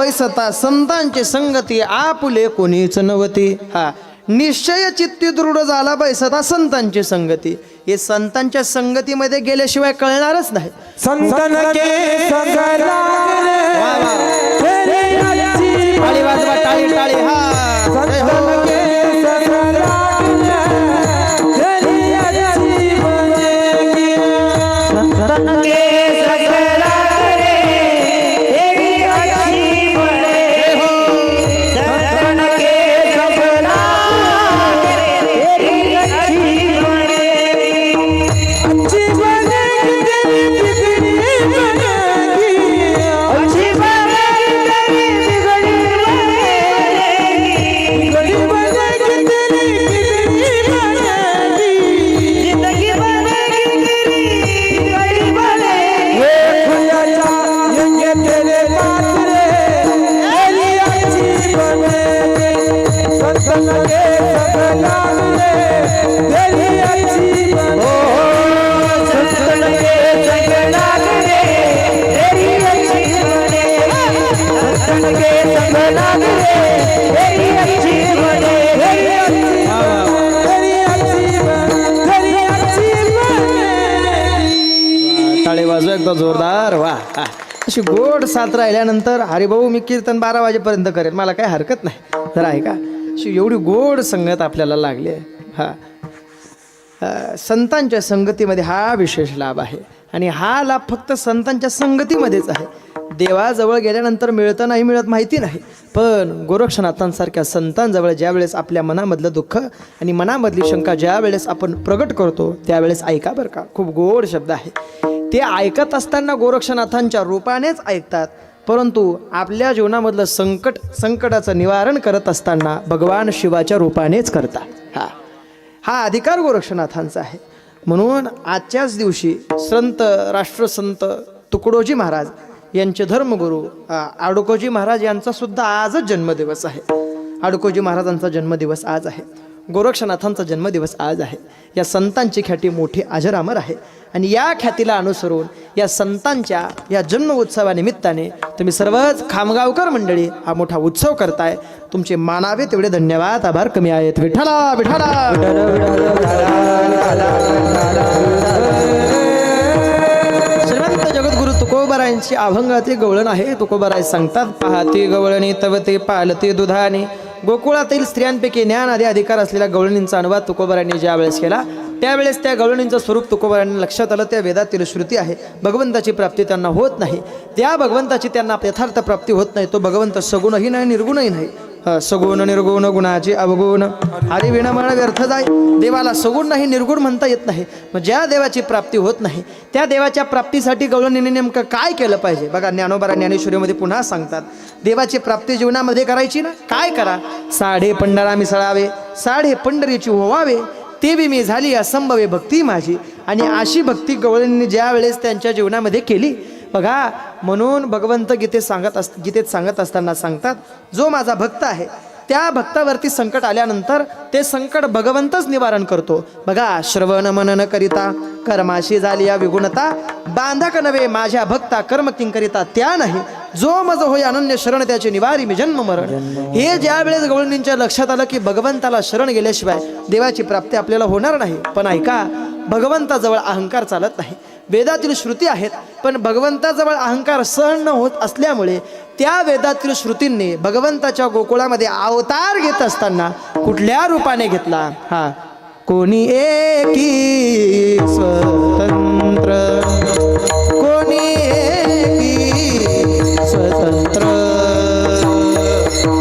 बैसता संतांची संगती आपुले कोणीच नवती. हा निश्चय चित्ती दृढ झाला बैसता संतांची संगती. हे संतांच्या संगतीमध्ये गेल्याशिवाय कळणारच नाही. संतन के संग लागले टाळी वाजवा, टाळी टाळी. हा संतन के संग लागले तेरी अच्छी बनेगी. संतन के संग लागले तेरी अच्छी बनेगी. संतन के संग लागले तेरी अच्छी बनेगी. अच्छी बनेगी तेरी बिगड़ी बनेगी. अच्छी बनेगी तेरी बिगड़ी बनेगी. बिगड़ी बनेगी तेरी बिगड़ी बनेगी. जिंदगी बनेगी तेरी बिगड़ी बनेगी. ये खुया जाएंगे तेरे पास रे तेरी अच्छी बनेगी. संतन के संग लागले तेरी अच्छी बनेगी. संतन के संग लागले तेरी अच्छी बनेगी. संतन के संग लागले तेरी अच्छी बनेगी. तेरी अच्छी बनेगी. टाळे वाजवा एकदा जोरदार. वा हा. अशी गोड साथ राहिल्यानंतर हरिभाऊ मी कीर्तन 12 वाजेपर्यंत करेन, मला काही हरकत नाही. जरा ऐका, अशी एवढी गोड संगत आपल्याला लागली आहे. हा संतांच्या संगतीमध्ये हा विशेष लाभ आहे. आणि हा लाभ फक्त संतांच्या संगतीमध्येच आहे. देवाजवळ गेल्यानंतर मिळतं नाही मिळत माहिती नाही, पण गोरक्षनाथांसारख्या संतांजवळ ज्या वेळेस आपल्या मनामधलं दुःख आणि मनामधली शंका ज्या वेळेस आपण प्रगट करतो त्यावेळेस ऐका बरं का, खूप गोड शब्द आहे. ते ऐकत असताना गोरक्षनाथांच्या रूपानेच ऐकतात, परंतु आपल्या जीवनामधलं संकटाचं निवारण करत असताना भगवान शिवाच्या रूपानेच करतात. हा अधिकार गोरक्षनाथांचा आहे. म्हणून आजच्याच दिवशी संत राष्ट्रसंत तुकडोजी महाराज यांचे धर्मगुरू आडकोजी महाराज यांचा सुद्धा आजच जन्मदिवस आहे. आडकोजी महाराजांचा जन्मदिवस आज आहे. गोरक्षनाथांचा जन्मदिवस आज आहे. या संतांची ख्याती मोठी अजरामर आहे. आणि या ख्यातीला अनुसरून या संतांच्या या जन्म उत्सवानिमित्ताने तुम्ही सर्वच खामगावकर मंडळी हा मोठा उत्सव करताय. तुमचे मानावे तेवढे धन्यवाद, आभार कमी आहेत. विठ्ठला विठ्ठला. श्रीमंत जगद्गुरु तुकोबारायांची अभंगाचे गवळण आहे. तुकोबाराय सांगतात, पाहती गवळणी तव ते पालती दुधाने. गोकुळातील स्त्रियांपैकी ज्ञान आदी अधिकार असलेल्या गवळणींचा अनुवाद तुकोबारायांनी ज्या वेळेस केला त्यावेळेस त्या गवळणींचं स्वरूप तुकोबारायांनी लक्षात आलं. त्या वेदातील श्रुती आहे, भगवंताची प्राप्ती त्यांना होत नाही. त्या भगवंताची त्यांना यथार्थ प्राप्ती होत नाही. तो भगवंत सगुणही नाही निर्गुणही नाही. सगुण निर्गुण गुणाची अवगुण हरी विणमळ व्यर्थ जाय. देवाला सगुण नाही निर्गुण म्हणता येत नाही. मग ज्या देवाची प्राप्ती होत नाही त्या देवाच्या प्राप्तीसाठी गवळणीने नेमकं काय केलं पाहिजे बघा. ज्ञानोबा ज्ञानेश्वरीमध्ये पुन्हा सांगतात, देवाची प्राप्ती जीवनामध्ये करायची ना, काय करा. साडे पंढरा मिसळावे, साडे पंढरीची होवावे, तेवी मी झाली असंभवे भक्ती माझी. आणि अशी भक्ती गवळणींनी ज्या वेळेस त्यांच्या जीवनामध्ये केली बघा. म्हणून भगवंत गीतेत सांगत असताना सांगतात, जो माझा भक्त आहे त्या भक्तावरती संकट आल्यानंतर ते संकट भगवंतच निवारण करतो. बघा, श्रवण मनन करिता कर्माशी झाली या विगुणता, बांधक नव्हे माझ्या भक्ता कर्म किंकरिता त्या नाही. जो मज होय अनन्य शरण त्याचे निवारी मी जन्म मरण. हे ज्या वेळेस गवळणींच्या लक्षात आलं की भगवंताला शरण गेल्याशिवाय देवाची प्राप्ती आपल्याला होणार नाही. पण ऐका, भगवंताजवळ अहंकार चालत नाही. वेदातील श्रुती आहेत, पण भगवंताजवळ अहंकार सहन न होत असल्यामुळे त्या वेदातील श्रुतींनी भगवंताच्या गोकुळामध्ये अवतार घेत असताना कुठल्या रूपाने घेतला. हा, कोणी एकी स्वतंत्र, कोणी एकी स्वतंत्र,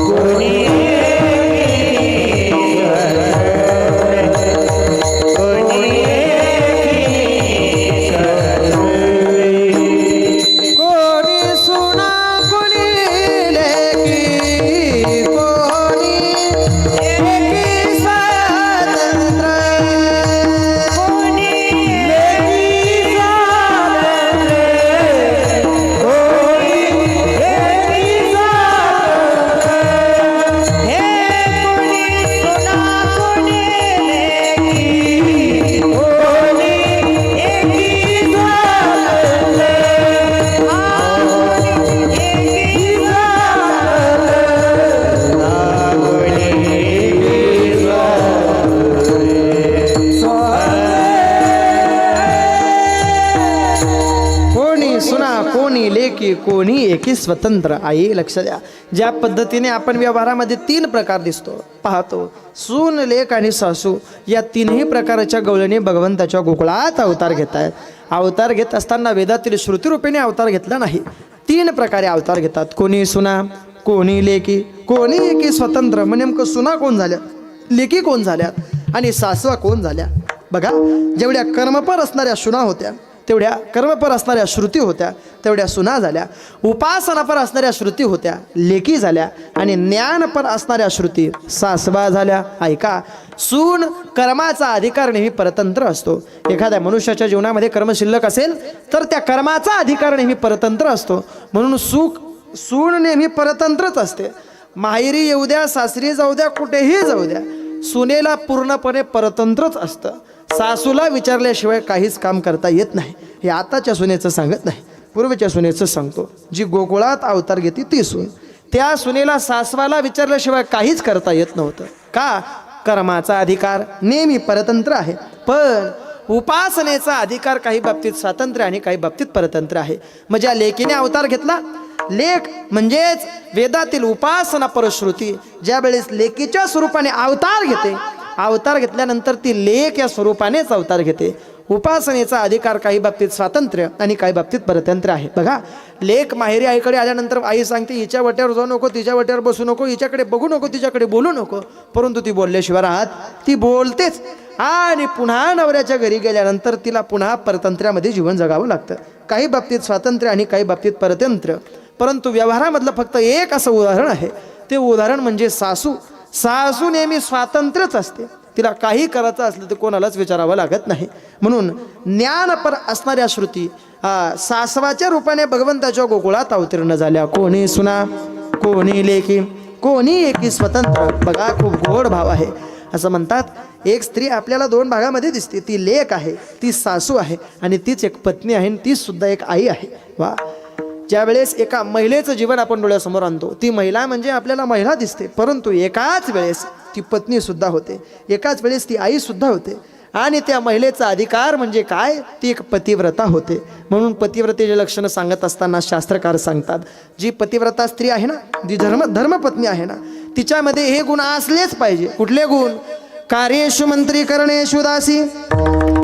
कोणी कोणी लेकी कोणी एकी स्वतंत्र. आई लक्ष द्या, ज्या पद्धतीने आपण व्यवहारामध्ये 3 प्रकार दिसतो पाहतो, सून लेक आणि सासू या 3ही प्रकारच्या गवळणी भगवंताच्या गोकुळात अवतार घेत आहेत. अवतार घेत असताना वेदातील श्रुतीरूपेने अवतार घेतला नाही, 3 प्रकारे अवतार घेतात. कोणी सुना, कोणी लेकी, कोणी एकी स्वतंत्र. म्हणजे नेमकं सुना कोण झाल्या, लेकी कोण झाल्यात आणि सासवा कोण झाल्या. बघा, जेवढ्या कर्मपर असणाऱ्या सुना होत्या तेवढ्या कर्मपर असणाऱ्या श्रुती होत्या, तेवढ्या सुना झाल्या. उपासनापर असणाऱ्या श्रुती होत्या, लेकी झाल्या. आणि ज्ञानपर असणाऱ्या श्रुती सासवा झाल्या. ऐका, सून कर्माचा अधिकार नेहमी परतंत्र असतो. एखाद्या मनुष्याच्या जीवनामध्ये कर्म शिल्लक असेल तर त्या कर्माचा अधिकार नेहमी परतंत्र असतो. म्हणून सून नेहमी परतंत्रच असते. माहेरी येऊ द्या, सासरी जाऊ द्या, कुठेही जाऊ द्या, सुनेला पूर्णपणे परतंत्रच असतं. सासूला विचारल्याशिवाय काहीच काम करता येत नाही. हे आताच्या सुनेचं सांगत नाही, पूर्वीच्या सुनेचं सांगतो. जी गोकुळात अवतार घेते ती सून, त्या सुनेला सासवाला विचारल्याशिवाय काहीच करता येत नव्हतं. का? कर्माचा अधिकार नेहमी परतंत्र आहे, पण उपासनेचा अधिकार काही बाबतीत स्वातंत्र्य आणि काही बाबतीत परतंत्र आहे. म्हणजे या लेकीने अवतार घेतला. लेक म्हणजेच वेदातील उपासना परश्रुती ज्या वेळेस लेकीच्या स्वरूपाने अवतार घेते, अवतार घेतल्यानंतर ती लेक या स्वरूपानेच अवतार घेते. उपासनेचा अधिकार काही बाबतीत स्वातंत्र्य आणि काही बाबतीत परतंत्र आहे. बघा, लेक माहेरी आईकडे आल्यानंतर आई सांगते हिच्या वाट्यावर जाऊ नको, तिच्या वाट्यावर बसू नको, हिच्याकडे बघू नको, तिच्याकडे बोलू नको. परंतु ती बोलल्याशिवाय राहत, ती बोलतेच. आणि पुन्हा नवऱ्याच्या घरी गेल्यानंतर तिला पुन्हा परतंत्र्यामध्ये जीवन जगावं लागतं. काही बाबतीत स्वातंत्र्य आणि काही बाबतीत परतंत्र. परंतु व्यवहारामधलं फक्त एक असं उदाहरण आहे, ते उदाहरण म्हणजे सासू. सासू नेहमी स्वातंत्र्यच असते, तिला काही करायचं असलं तर कोणालाच विचारावं लागत नाही. म्हणून ज्ञानपर असणाऱ्या श्रुती सासवाच्या रूपाने भगवंताच्या गोकुळात अवतीर्ण झाल्या. कोणी सुना, कोणी लेकी, कोणी एकी स्वतंत्र. बघा, खूप गोड भाव आहे. असं म्हणतात, एक स्त्री आपल्याला 2 भागामध्ये दिसते. ती लेक आहे, ती सासू आहे, आणि तीच एक पत्नी आहे, आणि तीच सुद्धा एक आई आहे. वा, ज्यावेळेस एका महिलेचं जीवन आपण डोळ्यासमोर आणतो, ती महिला म्हणजे आपल्याला महिला दिसते, परंतु एकाच वेळेस ती पत्नी सुद्धा होते, एकाच वेळेस ती आई सुद्धा होते. आणि त्या महिलेचा अधिकार म्हणजे काय, ती एक पतिव्रता होते. म्हणून पतिव्रतेचे लक्षणं सांगत असताना शास्त्रकार सांगतात, जी पतिव्रता स्त्री आहे ना, जी धर्मपत्नी आहे ना, तिच्यामध्ये हे गुण असलेच पाहिजे. कुठले गुण? कार्येषु मंत्री, करणेषु दासी,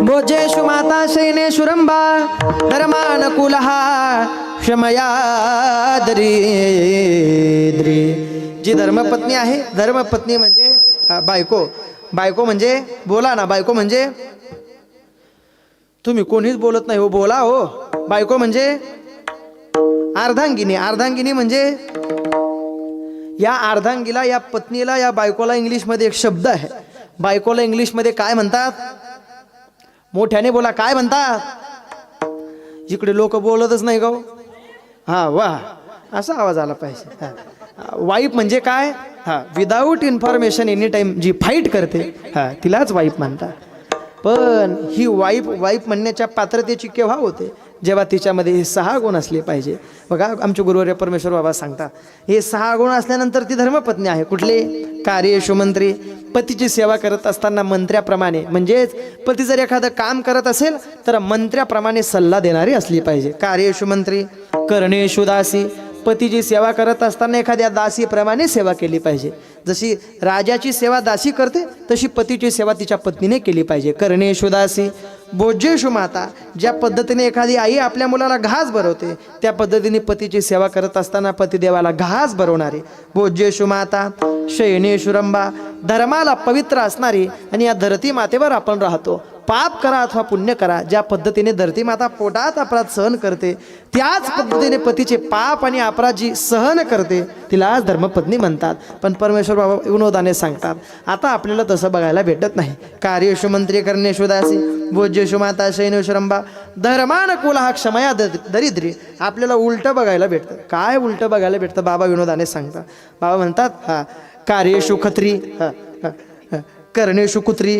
भोजेषु माता, शयनेषु रंभा, धर्मानुकूलहा, क्षमयाद्री. जी धर्मपत्नी आहे, धर्मपत्नी म्हणजे बायको. बायको म्हणजे, बोला ना, बायको म्हणजे, तुम्ही कोणीच बोलत नाही हो, बोला हो. बायको म्हणजे अर्धांगिनी. अर्धांगिनी म्हणजे या अर्धांगीला, या पत्नीला, या बायकोला इंग्लिशमध्ये एक शब्द आहे. बायकोला इंग्लिशमध्ये काय म्हणतात? मोठ्याने बोला, काय म्हणतात? इकडे लोक बोलतच नाही गाव. हा, वा, असा आवाज आला पाहिजे. वाईफ म्हणजे काय? विदाऊट इन्फॉर्मेशन एनी टाइम जी फाईट करते, तिलाच वाईफ म्हणतात. पण ही वाईफ म्हणण्याच्या पात्रतेची केव्हा होते? जेव्हा तिच्यामध्ये हे 6 गुण असले पाहिजे. बघा, आमचे गुरुवर्य परमेश्वर बाबा सांगतात, हे 6 गुण असल्यानंतर ती धर्मपत्नी आहे. कुठले? कार्येषु मंत्री, पतीची सेवा करत असताना मंत्र्याप्रमाणे, म्हणजेच पती जर एखादं काम करत असेल तर मंत्र्याप्रमाणे सल्ला देणारी असली पाहिजे. कार्येषु मंत्री, करणेषु दासी, पतीची सेवा करत असताना एखाद्या दासीप्रमाणे सेवा केली पाहिजे. जशी राजाची सेवा दासी करते तशी पतीची सेवा तिच्या पत्नीने केली पाहिजे. करणेषु दासी, भोजेषु माता, ज्या पद्धतीने एखादी आई आपल्या मुलाला घास भरवते त्या पद्धतीने पतीची सेवा करत असताना पतिदेवाला घास भरवणारी. भोजेषु माता, शयनेषु रंभा, धर्माला पवित्र असणारी. आणि या धरती मातेवर आपण राहतो, पाप करा अथवा पुण्य करा, ज्या पद्धतीने धरती माता पोटात अपराध सहन करते त्याच पद्धतीने पतीचे पाप आणि अपराध जी सहन करते तिलाच धर्मपत्नी म्हणतात. पण परमेश्वर बाबा विनोदाने सांगतात, आता आपल्याला तसं बघायला भेटत नाही. कार्येषु मंत्री, करणेषु दासी, भोजेषु माता, शयनेषु रंभा, धर्मानुकूलहा, क्षमया दरिद्री. आपल्याला उलटं बघायला भेटतं. काय उलटं बघायला भेटतं? बाबा विनोदाने सांगतात. बाबा म्हणतात, कार्येषु खत्री, करणेषु कुत्री.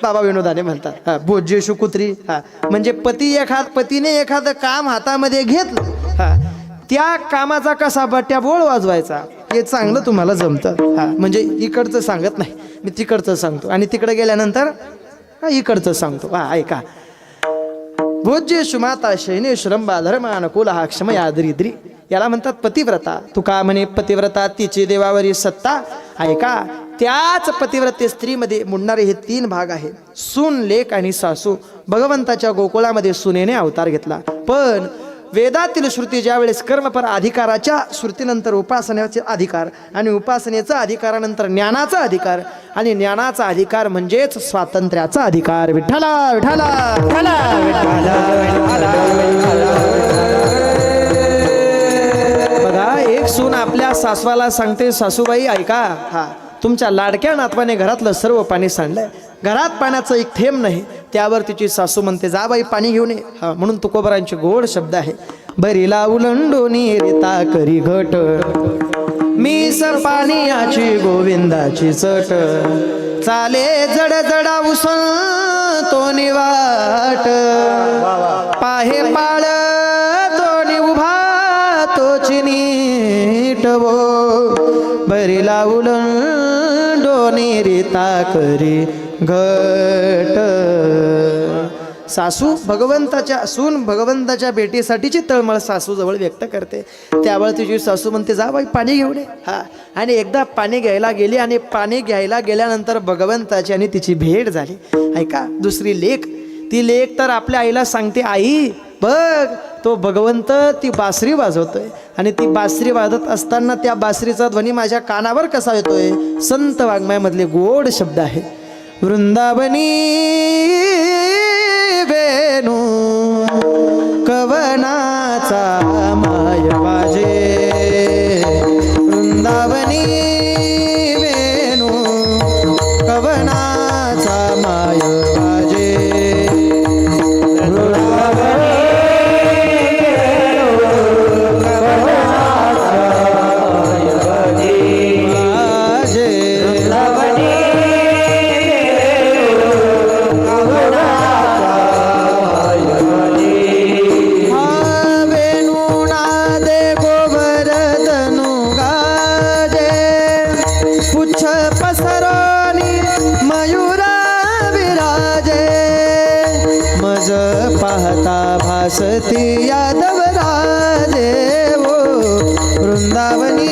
बाबा विनोदाने म्हणतात, भोजेषु कुत्री. म्हणजे पतीने एखादं काम हातामध्ये घेतलं, त्या कामाचा कसा बट्ट्याबोळ वाजवायचा हे चांगलं तुम्हाला जमतं. म्हणजे इकडचं सांगत नाही, मी तिकडचं सांगतो, आणि तिकडे गेल्यानंतर इकडचं सांगतो. ऐका, भोज्येषु माता शयनेश्वरंबा धर्मानुकूल हा क्षमया दरिद्री. याला म्हणतात पतिव्रता. तुका म्हणे पतिव्रता तिची देवावरी सत्ता. ऐका, त्याच पतिव्रते स्त्रीमध्ये मुडणारे हे 3 भाग आहेत: सून, लेक आणि सासू. भगवंताच्या गोकुळामध्ये सुनेने अवतार घेतला. पण वेदातील श्रुती ज्या वेळेस कर्मपर अधिकाराच्या श्रुतीनंतर उपासनेचे अधिकार आणि उपासनेचा अधिकारानंतर ज्ञानाचा अधिकार आणि ज्ञानाचा अधिकार म्हणजेच स्वातंत्र्याचा अधिकार. विठ्ठला विठ्ठला विठ्ठला विठ्ठला बघा, एक सून आपल्या सासवाला सांगते, सासूबाई ऐका, हा तुमच्या लाडक्या नातवाने घरातलं सर्व पाणी सांडलंय, घरात पाण्याचं एक थेंब नाही. त्यावर तिची सासू म्हणते, जा बाई पाणी घेऊन ये. हा म्हणून तुकोबरांचे गोड शब्द आहे: बरीला उलंडोनी रिता करी घट, मीस पाण्याची गोविंदाची चट, चाले जड जडा उसन तो निवाट, पाहे पाळ तो उभा तोची नीट वो, बरीला उलंडोनी रिता करी घट. सासू भगवंताच्या सून भगवंताच्या भेटीसाठीची तळमळ सासूजवळ व्यक्त करते. त्यावेळी तिची सासू म्हणते, जा बाई पाणी घेऊन ये. हा, आणि एकदा पाणी घ्यायला गेली आणि पाणी घ्यायला गेल्यानंतर भगवंताची आणि तिची भेट झाली. ऐका, दुसरी लेक, ती लेक तर आपल्या आईला सांगते, आई बघ तो भगवंत ती बासरी वाजवतोय आणि ती बासरी वाजत असताना त्या बासरीचा ध्वनी माझ्या कानावर कसा येतोय. संत वाङ्मयामधले गोड शब्द आहे: वृंदावनी वेणू कवनाचा माय वाजे, वृंदावनी वेणू कवनाचा माय वाजे, भासती यादव राजे वो, वृंदावनी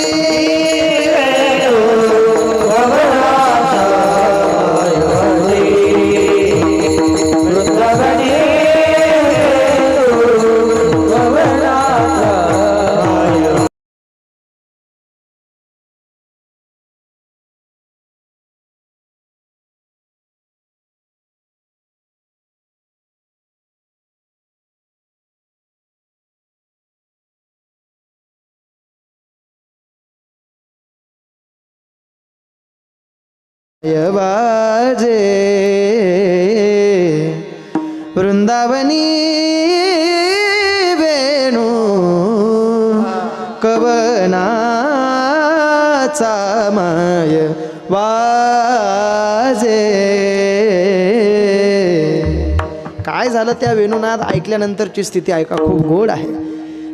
वाजे, वृंदावनी वेणू कवनाचा माय वाजे. काय झालं त्या वेणुनाद ऐकल्यानंतरची स्थिती ऐका, खूप गोड आहे.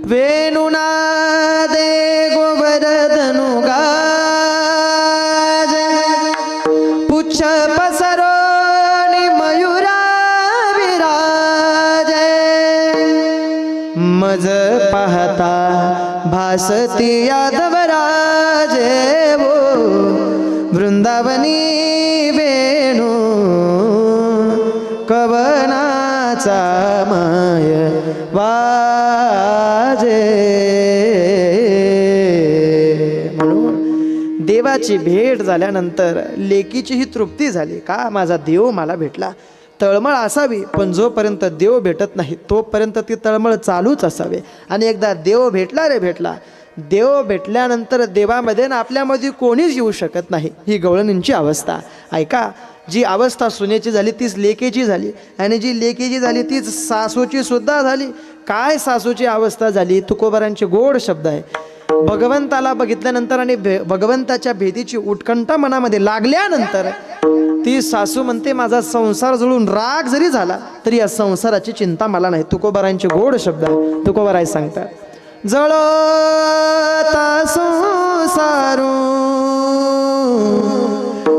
वेणुनादे गोवर्धनु गाजे, पुच्छ पसरोनी मयुरा विराजे, मज पाहता भासती यादव राजे वो, वृंदावनी वेणू कवनाचा माय वाजे. म्हणून देवाची भेट झाल्यानंतर लेकीची ही तृप्ती झाली. का माझा देव मला भेटला. तळमळ असावी, पण जोपर्यंत देव भेटत नाही तोपर्यंत ती तळमळ चालूच असावी. आणि एकदा देव भेटला रे भेटला, देव भेटल्यानंतर देवामध्ये ना आपल्यामध्ये कोणीच येऊ शकत नाही. ही गवळणींची अवस्था. ऐका, जी अवस्था सुनेची झाली तीच लेकीची झाली, आणि जी लेकीची झाली तीच सासूची सुद्धा झाली. काय सासूची अवस्था झाली. तुकोबारांचे गोड शब्द आहे: भगवंताला बघितल्यानंतर आणि भगवंताच्या भेटीची उत्कंठा मनामध्ये लागल्यानंतर ती सासू म्हणते, माझा संसार जळून राग जरी झाला तरी या संसाराची चिंता मला नाही. तुकोबारांचे गोड शब्द आहे. तुकोबाराय सांगतात, जळता संसारू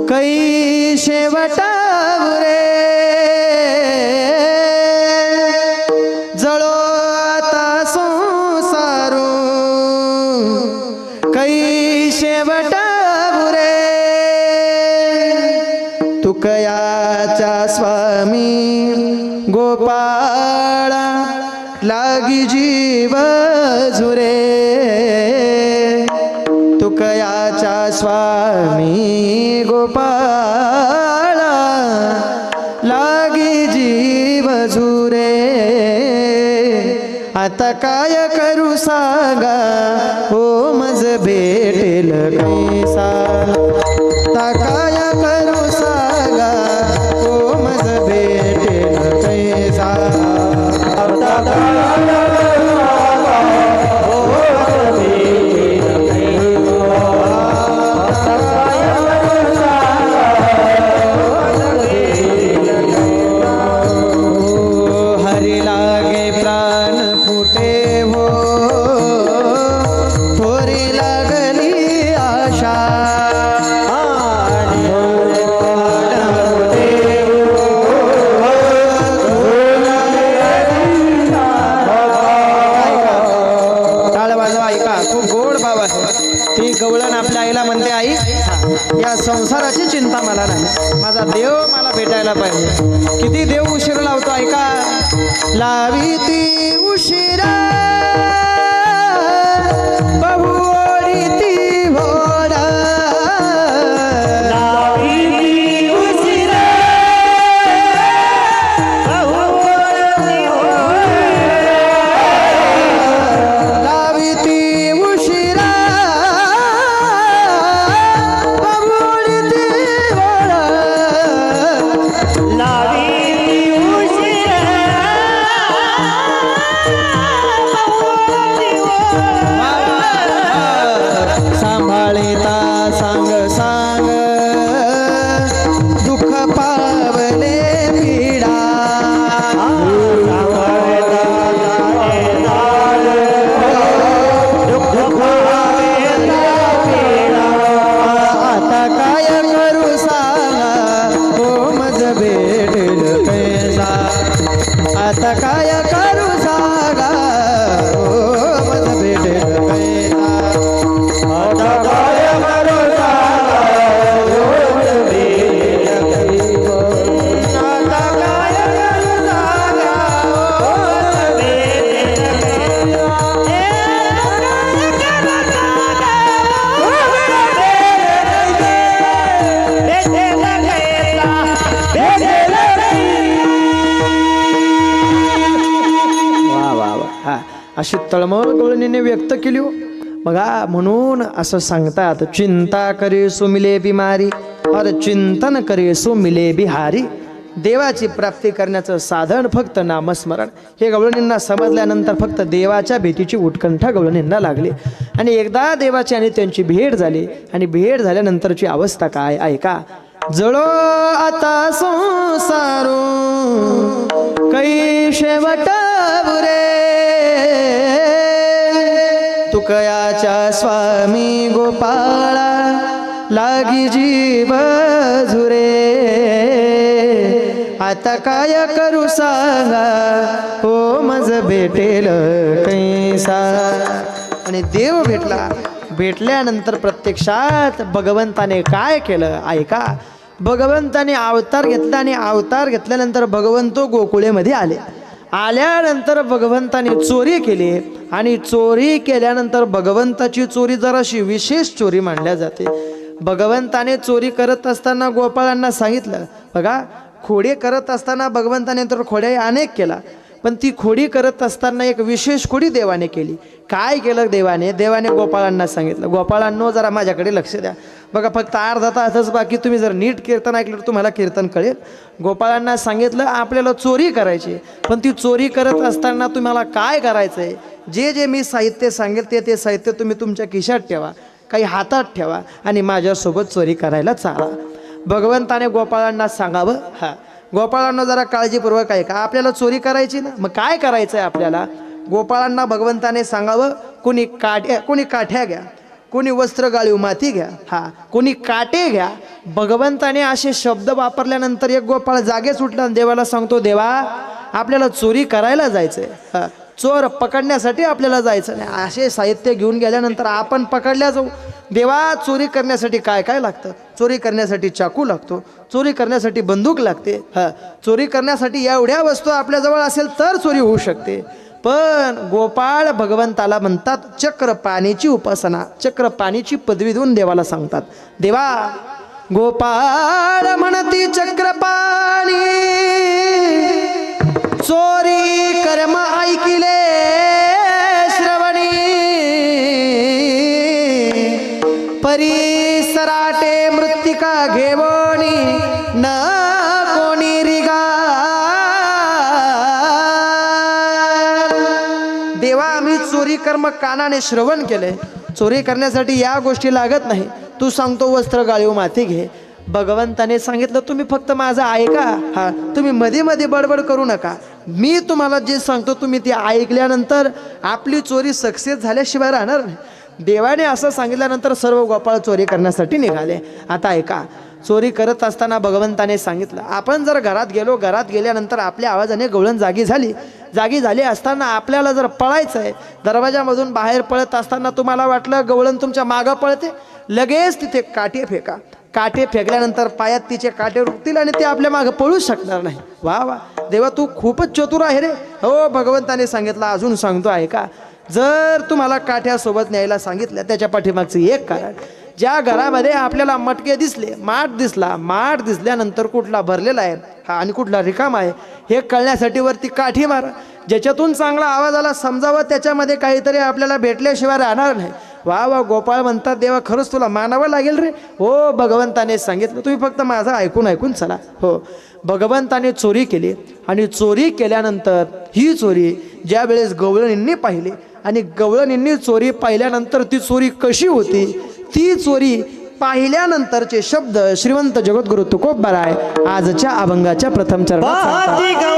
कै शेवटावरे, कै शेवटा बुरे तुकयाचा स्वामी गोपाळा लागी जीव झुरे तुकयाचा स्वामी गोपाळा लागी जीव झुरे आता काय करू सांगा हो मज भेटेल कैसा आता काय करू सांगा हो मज भेटेल कैसा आता काय करू सांगा हो मज भेटेल कैसा आता काय करू सांगा हो मज भेटेल कैसा हरी लागे प्राण फुटे हो थोरी लागली आशा टाळ वाजवा ऐका खूप गोड भाव आहे ती गवळण आपल्या आईला म्हणते आई या संसाराची चिंता मला नाही माझा देव मला भेटायला पाहिजे किती देव उशीर लावतो ऐका लावी ती उशिरा बहु ओढीती घोडा लावी ती उशिरा बहु ओढीती घोडा सांभाळिता सांग सांग दुःख पावले पीडा आता काय करू सांगा हो मज भेटेल कैसा आता काय करू सांगा हो मज भेटेल कैसा आता काय करू सांगा हो मज भेटेल कैसा आता काय करू सांगा हो मज भेटेल वा वा वा हा अशी तळमळ गवळणीने व्यक्त केली हो बघा म्हणून असं सांगतात चिंता करे सो मिले बिमारी और चिंतन करे सो मिले बिहारी देवाची प्राप्ती करण्याचं साधन फक्त नामस्मरण हे गवळणींना समजल्यानंतर फक्त देवाच्या भेटीची उत्कंठा गवळणींना लागली आणि एकदा देवाची आणि त्यांची भेट झाली आणि भेट झाल्यानंतरची अवस्था काय ऐका जळो आता संसारो कै शेवट बुरे तुकयाच्या स्वामी गोपाळा लागी जीव झुरे आता काय करू सांगा हो मज भेटेल कैसा आणि देव भेटला भेटल्यानंतर प्रत्यक्षात भगवंताने काय केलं ऐका भगवंताने अवतार घेतला आणि अवतार घेतल्यानंतर भगवंत गोकुळेमध्ये आले आल्यानंतर भगवंताने चोरी केली आणि चोरी केल्यानंतर भगवंताची चोरी जराशी विशेष चोरी मानल्या जाते भगवंताने चोरी करत असताना गोपाळांना सांगितलं बघा खोडे करत असताना भगवंताने तर खोड्या अनेक केला पण ती खोडी करत असताना एक विशेष खोडी देवाने केली काय केलं देवाने गोपाळांना सांगितलं गोपाळांनो जरा माझ्याकडे लक्ष द्या बघा फक्त अर्धा तासच बाकी तुम्ही जर नीट कीर्तन ऐकलं तर तुम्हाला कीर्तन कळेल गोपाळांना सांगितलं आपल्याला चोरी करायची पण ती चोरी करत असताना तुम्हाला काय करायचं आहे जे मी साहित्य सांगेल ते साहित्य तुम्ही तुमच्या खिशात ठेवा काही हातात ठेवा आणि माझ्यासोबत चोरी करायला चाला भगवंताने गोपाळांना सांगावं हा गोपाळांना जरा काळजीपूर्वक आहे का आपल्याला चोरी करायची ना मग काय करायचं आहे आपल्याला गोपाळांना भगवंताने सांगावं कोणी काठ्या घ्या कोणी वस्त्र गाळीव माती घ्या हा कोणी काटे घ्या भगवंताने असे शब्द वापरल्यानंतर एक गोपाळ जागेच उठला आणि देवाला सांगतो देवा आपल्याला चोरी करायला जायचंय हा चोर पकडण्यासाठी आपल्याला जायचं नाही. असे साहित्य घेऊन गेल्यानंतर आपण पकडल्या जाऊ. देवा, चोरी करण्यासाठी काय काय लागतं? चोरी करण्यासाठी चाकू लागतो, चोरी करण्यासाठी बंदूक लागते. चोरी करण्यासाठी एवढ्या वस्तू आपल्याजवळ असेल तर चोरी होऊ शकते. पण गोपाळ भगवंताला म्हणतात चक्रपाणीची उपासना, चक्रपाणीची पदवी देऊन देवाला सांगतात, देवा गोपाळ म्हणती चक्रपाणी, चोरी कर्म ऐकिले श्रवणी, परिसराटे मृत्तिका घेवणी, न कोणी रिगा. देवा, आम्ही चोरी कर्म कानाने श्रवण केले, चोरी करण्यासाठी या गोष्टी लागत नाही. तू सांगतो वस्त्र गाळीव माती घे. भगवंताने सांगितलं तुम्ही फक्त माझं ऐका. तुम्ही मध्ये मध्ये बडबड करू नका. मी तुम्हाला जे सांगतो तुम्ही ते ऐकल्यानंतर आपली चोरी सक्सेस झाल्याशिवाय राहणार नाही. देवाने असं सांगितल्यानंतर सर्व गोपाळ चोरी करण्यासाठी निघाले. आता ऐका, चोरी करत असताना भगवंताने सांगितलं आपण जर घरात गेलो, घरात गेल्यानंतर आपल्या आवाजाने गवळण जागी झाली असताना आपल्याला जर पळायचं आहे, दरवाजामधून बाहेर पळत असताना तुम्हाला वाटलं गवळण तुमच्या मागं पळते, लगेच तिथे काटे फेका. काटे फेकल्यानंतर पायात तिचे काटे रुकतील आणि ते आपल्या मागं पळू शकणार नाही. वा वा देवा, तू खूपच चतुर आहे रे. हो, भगवंताने सांगितलं, अजून सांगतो आहे का, जर तुम्हाला काठ्यासोबत न्यायला सांगितलं त्याच्या पाठीमागचं एक कारण, ज्या घरामध्ये आपल्याला मटके दिसले, माठ दिसल्यानंतर कुठला भरलेला आहे आणि कुठला रिकामा आहे हे कळण्यासाठी वरती काठी मारा. ज्याच्यातून चांगला आवाज आला समजावं त्याच्यामध्ये काहीतरी आपल्याला भेटल्याशिवाय राहणार नाही. वा वा, गोपाळ म्हणतात देवा खरंच तुला मानावं लागेल रे. हो, भगवंताने सांगितलं तुम्ही फक्त माझं ऐकून चला. हो, भगवंताने चोरी केली आणि चोरी केल्यानंतर ही चोरी ज्या वेळेस गवळणींनी पाहिली आणि गवळणींनी चोरी पाहिल्यानंतर ती चोरी कशी होती, ती चोरी पाहिल्यानंतरचे शब्द श्रीमंत जगद्गुरु तुकोबाराय आजच्या अभंगाच्या प्रथम चरणात सांगतात.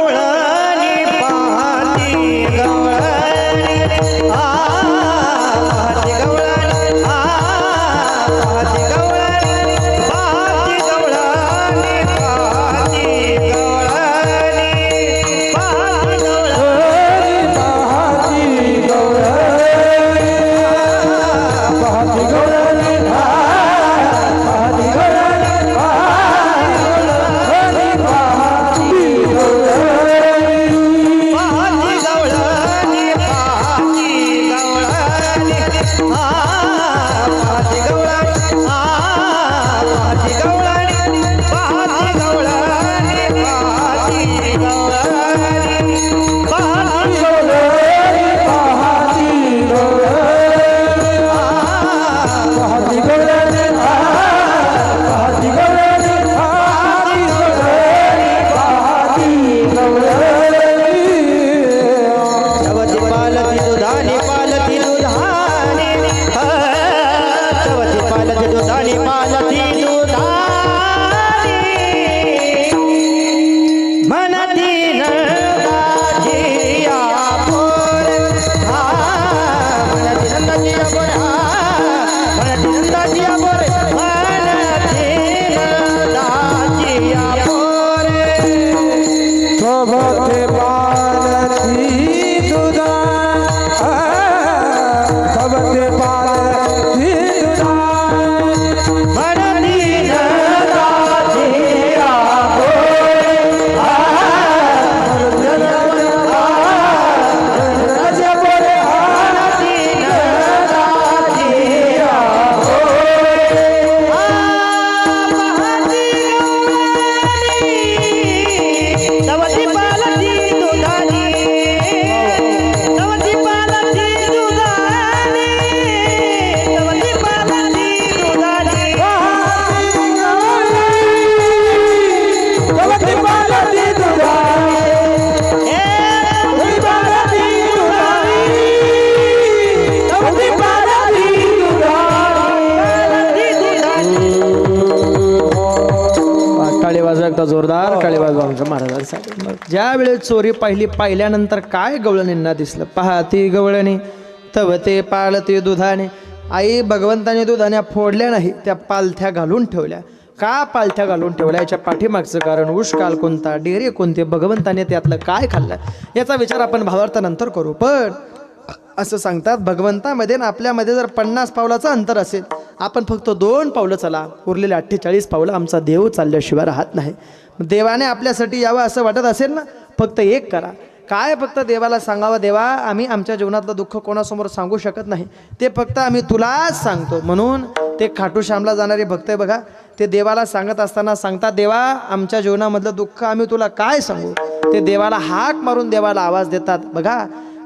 जोरदार काळीबाज महाराजांसाठी. ज्या वेळेस चोरी पाहिल्यानंतर काय गवळणींना दिसलं, पाहती गवळणी तव ते पाळते दुधाने. आई भगवंताने दुधाने फोडल्या नाही, त्या पालथ्या घालून ठेवल्या. का पालथ्या घालून ठेवल्या, याच्या पाठीमागचं कारण, उष्काल कोणता, डेरे कोणते, भगवंताने त्यातलं काय खाल्लं, याचा विचार आपण भावार्थानंतर करू. पण असं सांगतात भगवंतामध्ये ना आपल्यामध्ये जर 50 पावलाचं अंतर असेल, आपण फक्त 2 पावलं चला, उरलेले 48 पावलं आमचा देव चालल्याशिवाय राहत नाही. देवाने आपल्यासाठी यावं असं वाटत असेल ना, फक्त एक करा. काय फक्त देवाला सांगावं, देवा आम्ही आमच्या जीवनातलं दुःख कोणासमोर सांगू शकत नाही, ते फक्त आम्ही तुलाच सांगतो. म्हणून ते खाटू श्यामला जाणारे भक्त आहे बघा, ते देवाला सांगत असताना सांगतात, देवा आमच्या जीवनामधलं दुःख आम्ही तुला काय सांगू. ते देवाला हाक मारून देवाला आवाज देतात. बघा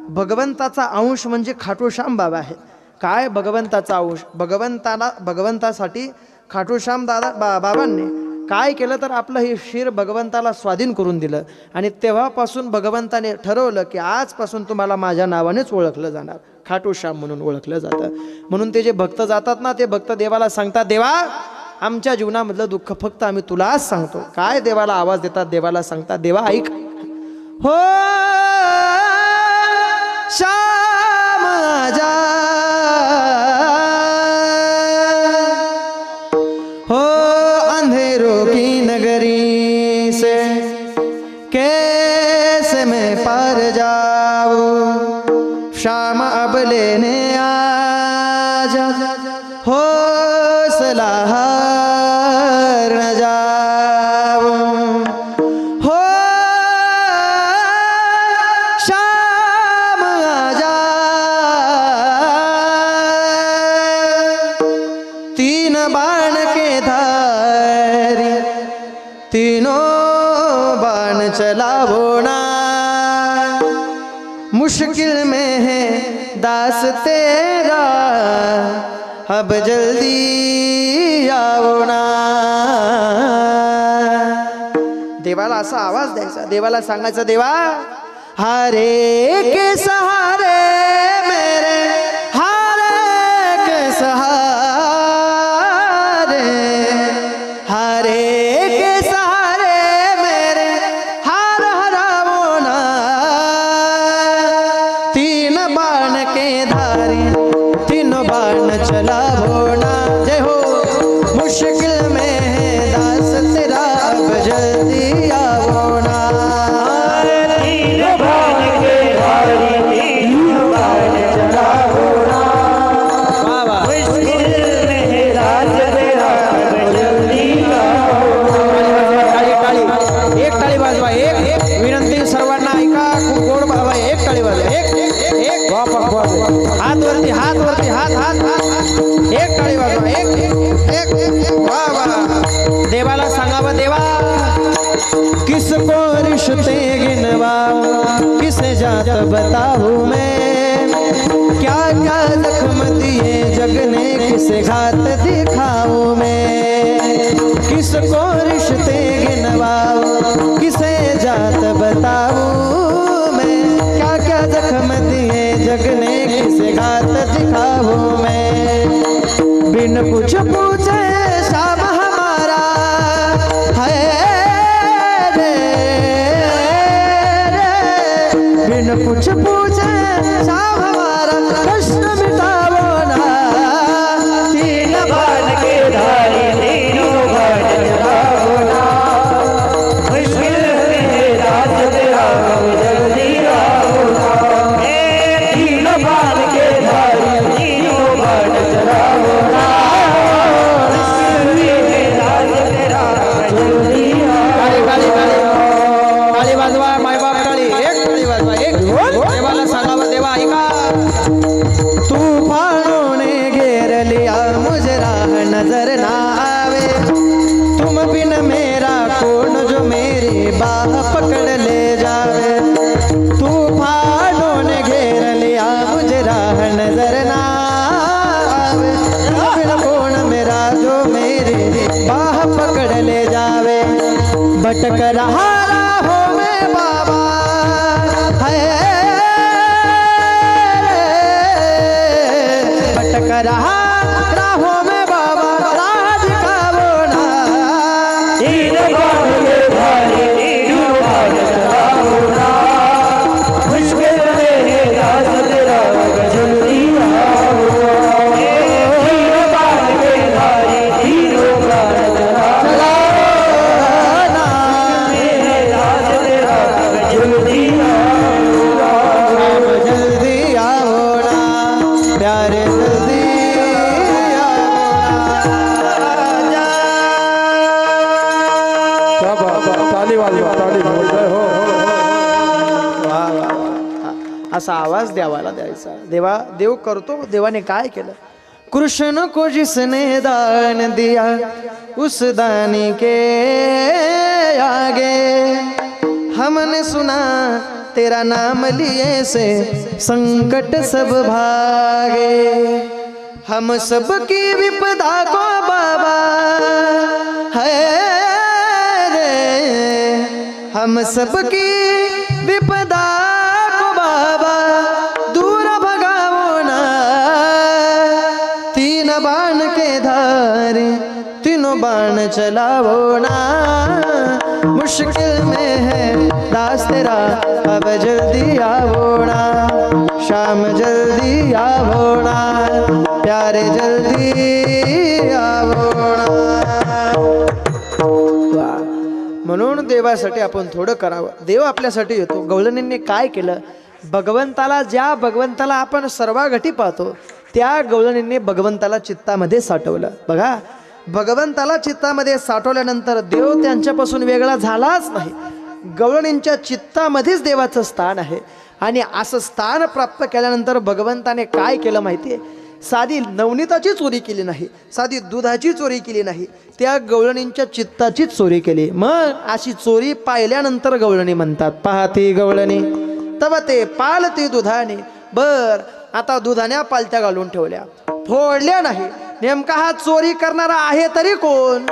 भगवंताचा अंश म्हणजे खाटू श्याम बाबा आहे. काय भगवंताचा अंश, भगवंतासाठी खाटू श्याम बाबांनी काय केलं तर आपलं हे शिर भगवंताला स्वाधीन करून दिलं. आणि तेव्हापासून भगवंताने ठरवलं की आजपासून तुम्हाला माझ्या नावानेच ओळखलं जाणार, खाटू श्याम म्हणून ओळखलं जातं. म्हणून ते जे भक्त जातात ना, ते भक्त देवाला सांगतात, देवा आमच्या जीवनामधलं दुःख फक्त आम्ही तुलाच सांगतो. काय देवाला आवाज देतात, देवाला सांगतात, देवा ऐक हो श्याम आजा, हो अंधेरों की नगरी से कैसे मैं पार जाऊं, श्याम अब लेने आजा, हो सलाह न जाऊं, हो श्याम आजा. 3 बाण के धारी, तीनों बाण चलावो ना, मुश्किल में है दास तेरा, अब जल्दी आओ ना. देवाला असा आवाज द्यायचा, देवाला सांगायचं, देवा हारे के सहारे मेरे, हारे के सहारे, हारे के सहारे मेरे, हार हरावो ना. 3 बाण के धारी, तीनों बाण चलावो ना. जय हो मुश्किल में है दास तेरा, अब जल्दी आओ ना. 3 बाण के धारी, 3 बाण चलावो ना, वाह वाह. मुश्किल में है दास तेरा, अब जल्दी आओ ना. टाळी टाळी, एक टाळी वाजवा. एक विनंती सर्वांना ऐका, खूप गोड बाबा, एक टाळी वाजवा. एक हात वरती, हात वरती, हात हात हात, एक टाळी वाजवा. एक वाह वाह. देवाला सांगावं, देवा किसको रिश्ते गिनवाऊं, किसे जात बताऊं मैं, क्या क्या जख्म दिए जग ने, किसे घात दिखाऊं मैं. किसको रिश्ते गिनवाऊं, किसे जात बताऊं मैं, क्या क्या जख्म दिए जग ने, किसे घात दिखाऊं मैं. बिन कुछ पूछे श्याम हमारा है रे, बिन कुछ पूछे श्याम हमारा, कष्ट मिटावो ना. 3 बाण के धारी, तीनों बाण चलावो ना, मुश्किल में है दास तेरा, अब जल्दी आओ ना. 3 बाण के धारी, तीनों बाण चलावो ना, मुश्किल में है दास तेरा, अब जल्दी आओ. टाळी टाळी टाळी, टाळी वाजवा मायबाप, टाळी. एक टाळी वाजवा. एक देवाला सांगावं, देवा ऐका. तूफानों ने घेर लिया मुझे, राह नजर ना आवे, तुम बिन मेरा कौन जो मेरी बाह पकड़ ले जावे. तूफानों ने घेर लिया मुझे, राह नजर ना आवे, तुम बिन कौन मेरा जो मेरी बाह पकड़ ले जावे. भटक रहा राहों में बाबा है, भटक रहा राहों में बाबा, राह दिखावो ना. 3 बाण के धारी, तीनों बाण चलावो ना, मुश्किल में है दास तेरा, अब जल्दी आओ. 3 बाण के धारी, तीनों बाण चलावो जल्दी ताली वाजवा ताली बोलतोय हो वा वा वा. असा आवाज देवाला द्यायचा. देव करतो. देवाने काय केलं? कृष्ण को जिसने दान दिया उस दानी के आगे हमने सुना तेरा नाम लिए से संकट सब भागे. हम सब की विपदा को बाबा है रे, हम सब की विपदा को बाबा दूर भगाओ ना. तीन बाण के धारे तीनों बाण चलाओ ना. मुश्किल में है दास तेरा अब जल्दी आओ ना. शाम जल्दी आओ ना, प्यारे जल्दी आओ ना. म्हणून देवासाठी आपण थोडं करावं. देव आपल्यासाठी येतो. गवळणींनी काय केलं? ज्या भगवंताला आपण सर्वाघटी पाहतो त्या गवळणींनी भगवंताला चित्तामध्ये साठवलं. बघा, भगवंताला चित्तामध्ये साठवल्यानंतर देव त्यांच्यापासून वेगळा झालाच नाही. गवळणींच्या चित्तामध्येच देवाचं स्थान आहे. आणि असं स्थान प्राप्त केल्यानंतर भगवंताने काय केलं माहिती आहे? साधी नवनीताची चोरी केली नाही, साधी दुधाची चोरी केली नाही, त्या गवळणींच्या चित्ताचीच चोरी केली. मग अशी चोरी पाहिल्यानंतर गवळणी म्हणतात, पाहती गवळणी तव ते पालती दुधाने. बर, आता दुधाण्या पालत्या घालून ठेवल्या, फोडल्या नाही. नेमका हा चोरी करणारा आहे तरी कोण?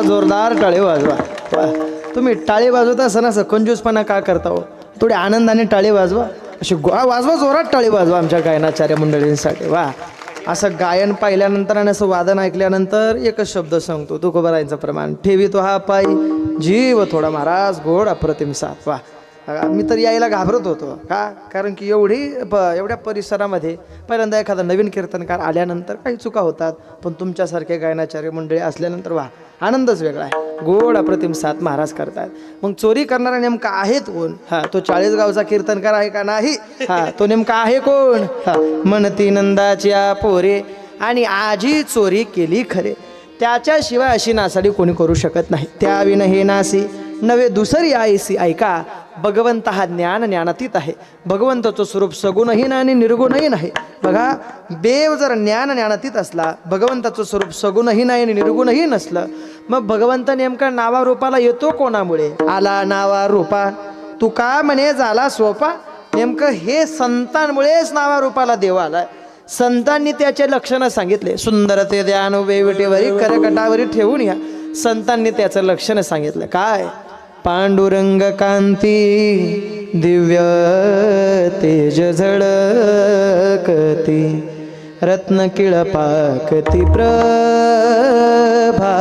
जोरदार टाळे वाजवा. तुम्ही टाळे वाजवता असं असं कंजूसपणा का करता हो? थोडे आनंदाने टाळे वाजवा, अशी वाजवा, जोरात टाळे वाजवा आमच्या गायनाचार्य मंडळींसाठी. वा, असं गायन पाहिल्यानंतर आणि असं वादन ऐकल्यानंतर एकच शब्द सांगतो तुकोबारायांचं प्रमाण, ठेवी तो हा पायी जीव थोडा महाराज गोड अप्रतिम साथ. वा, मी तर यायला घाबरत होतो का, कारण की एवढ्या परिसरामध्ये पहिल्यांदा एखादा नवीन कीर्तनकार आल्यानंतर काही चुका होतात, पण तुमच्यासारखे गायनाचार्य मंडळी असल्यानंतर वा आनंदच वेगळा आहे. गोड अप्रतिम साथ महाराज करतात. मग चोरी करणारा नेमका आहेत कोण? तो 40 गावचा कीर्तनकार आहे का? नाही. तो नेमका आहे कोण? म्हणती नंदाच्या पोरे आणि आजी चोरी केली खरे, त्याच्याशिवाय अशी नासाडी कोणी करू शकत नाही. त्याविन हे नासी नवे दुसरी आईसी. ऐका, भगवंत हा ज्ञानातीत आहे. भगवंताचं स्वरूप सगुणही नाही आणि निर्गुणही नाही. बघा, देव जर ज्ञानातीत असला, भगवंताचं स्वरूप सगुणही नाही आणि निर्गुणही नसलं, मग भगवंत नेमका नावारूपाला येतो कोणामुळे? आला नावारूपा तुका म्हणे झाला सोपा. नेमकं हे संतांमुळेच नावारूपाला देव आलाय. संतांनी त्याचे लक्षणं सांगितले. सुंदर ते ध्यान वेवटेवरी करकटावरी ठेवून या. संतांनी त्याचं लक्षण सांगितलं. काय? पांडुरंग कांती दिव्य तेज झळकती, रत्न किळपाकती प्रभा,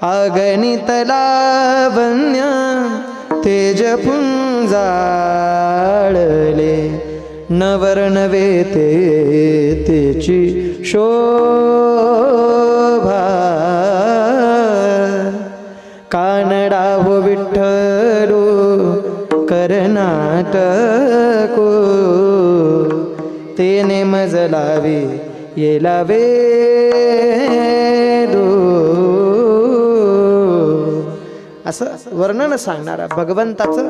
अगणित लावण्य तेज पुंजाळले, नवर्णवे तेची शोभा, कानडा हो विठ्ठलो कर्नाटको, तेने मजलावे येला वेदो. असं वर्णन सांगणारा भगवंताचं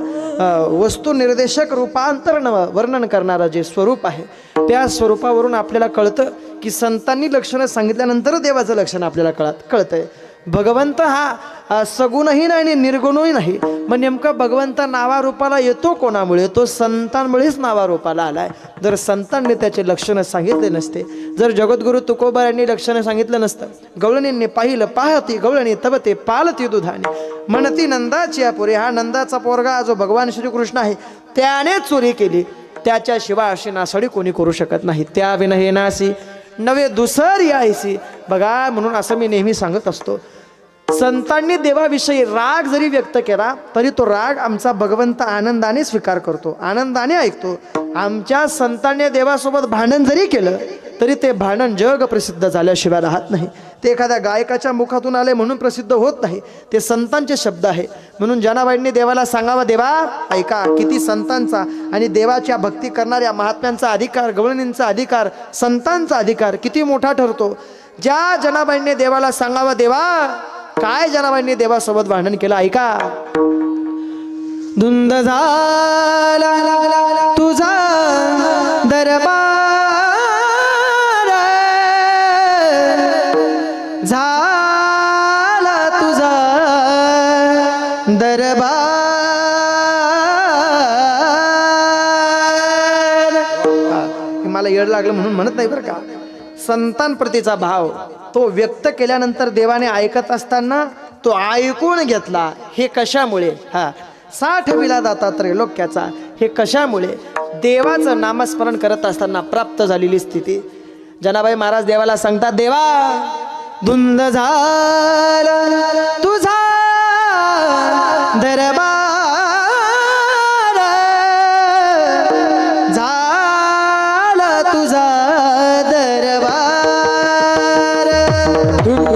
वस्तुनिर्देशक रूपांतरण वर्णन करणारं जे स्वरूप आहे, त्या स्वरूपावरून आपल्याला कळतं की संतांनी लक्षणं सांगितल्यानंतर देवाचं लक्षण आपल्याला कळतंय. भगवंत हा सगुणही नाही आणि निर्गुणही नाही. मग नेमकं भगवंत नावारूपाला येतो कोणामुळे? तो संतांमुळेच नावारूपाला आलाय. जर संतांनी त्याचे लक्षणं सांगितले नसते, जर जगद्गुरु तुकोबा यांनी लक्षणं सांगितलं नसतं, गवळणींनी पाहिलं पाहती गवळणी तव ते पालती दुधाने, म्हणती नंदाची पुरे. हा नंदाचा पोरगा जो भगवान श्रीकृष्ण आहे त्याने चोरी केली, त्याच्याशिवाय अशी नासाडी कोणी करू शकत नाही. त्या विन हे नासी नवे दुसरी आईसी. बघा, म्हणून असं मी नेहमी सांगत असतो, संतांनी देवाविषयी राग जरी व्यक्त केला तरी तो राग आमचा भगवंत आनंदाने स्वीकार करतो, आनंदाने ऐकतो. आमच्या संतांनी देवासोबत भांडण जरी केलं तरी ते भांडण जग प्रसिद्ध झाल्याशिवाय राहत नाही. ते एखाद्या गायकाच्या मुखातून आले म्हणून प्रसिद्ध होत नाही, ते संतांचे शब्द आहे. म्हणून जनाबाईंनी देवाला सांगावं, देवा ऐका, किती संतांचा आणि देवाच्या भक्ती करणाऱ्या महात्म्यांचा अधिकार, गवळणींचा अधिकार, संतांचा अधिकार किती मोठा ठरतो. ज्या जनाबाईंनी देवाला सांगावं, देवा काय जनाबाईंनी देवासोबत भांडण केलं ऐका. धुंद झाला तुझा दरबार, झाला तुझा दरबार. मला येड लागलं म्हणून म्हणत नाही बरं का. संतांप्रतीचा भाव तो व्यक्त केल्यानंतर देवाने ऐकत असताना तो ऐकून घेतला. हे कशामुळे? 60 विला दाता त्रैलोक्याचा. हे कशामुळे? देवाचं नामस्मरण करत असताना प्राप्त झालेली स्थिती. जनाबाई महाराज देवाला सांगतात, देवा धुंद झाला तुझा दरबार, झाला तुझा दरबार, दुःख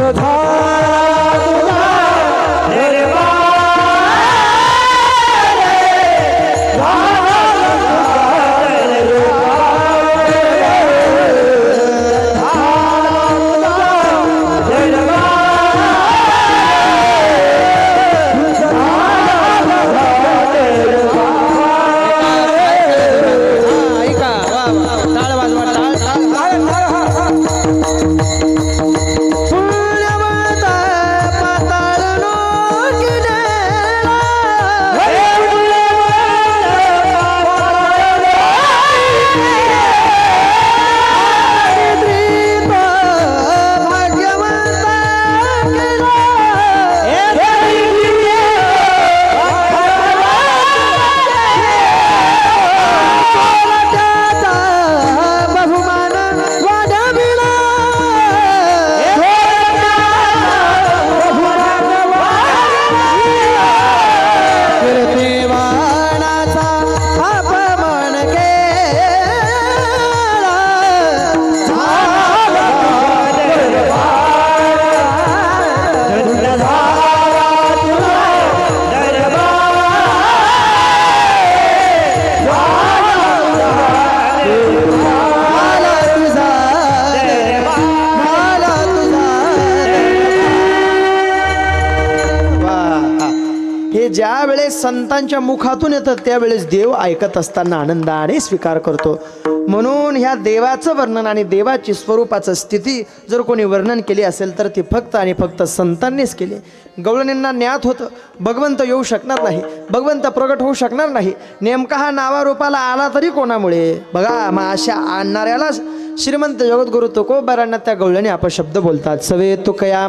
संतांच्या मुखातून येतं त्यावेळेस देव ऐकत असताना आनंदाने स्वीकार करतो. म्हणून ह्या देवाचं वर्णन आणि देवाची स्वरूपाचं स्थिती जर कोणी वर्णन केली असेल तर ती फक्त आणि फक्त संतांनीच केली. गवळणींना ज्ञात होतं भगवंत येऊ शकणार नाही, भगवंत प्रगट होऊ शकणार नाही. नेमका हा नावारूपाला आला तरी कोणामुळे? बघा, मग अशा आणणाऱ्याला श्रीमंत जगद्गुरु तुकोबारांना त्या गवळणी अपशब्द बोलतात. सवे तुकया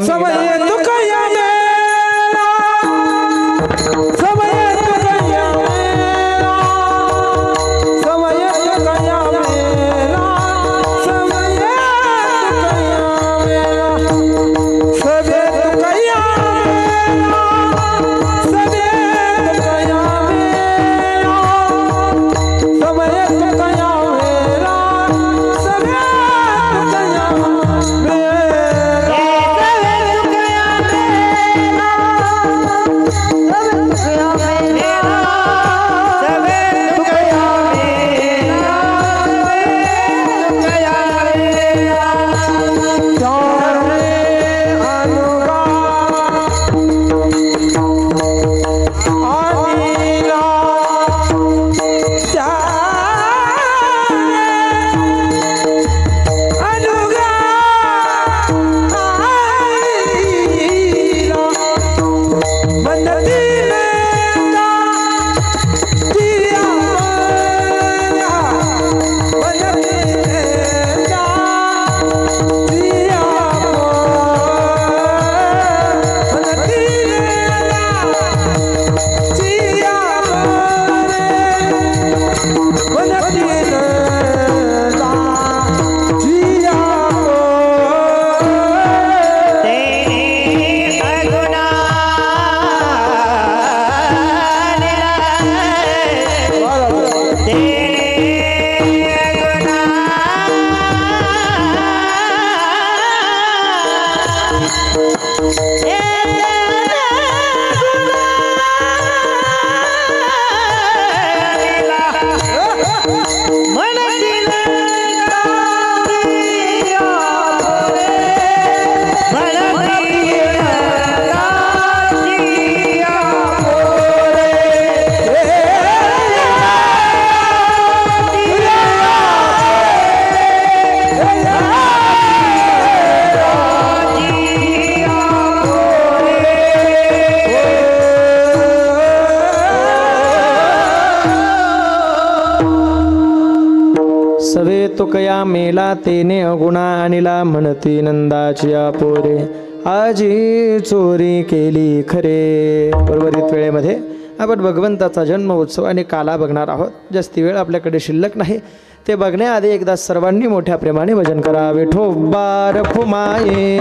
तुकया मेला तेने अगुणा आणिला म्हणती नंदाची पोरे आजी चोरी केली खरे. उर्वरित वेळेमध्ये आपण भगवंताचा जन्म उत्सव आणि काला बघणार आहोत. जास्ती वेळ आपल्याकडे शिल्लक नाही. ते बघण्याआधी एकदा सर्वांनी मोठ्या प्रेमाने भजन करा. विठोबा रखुमाये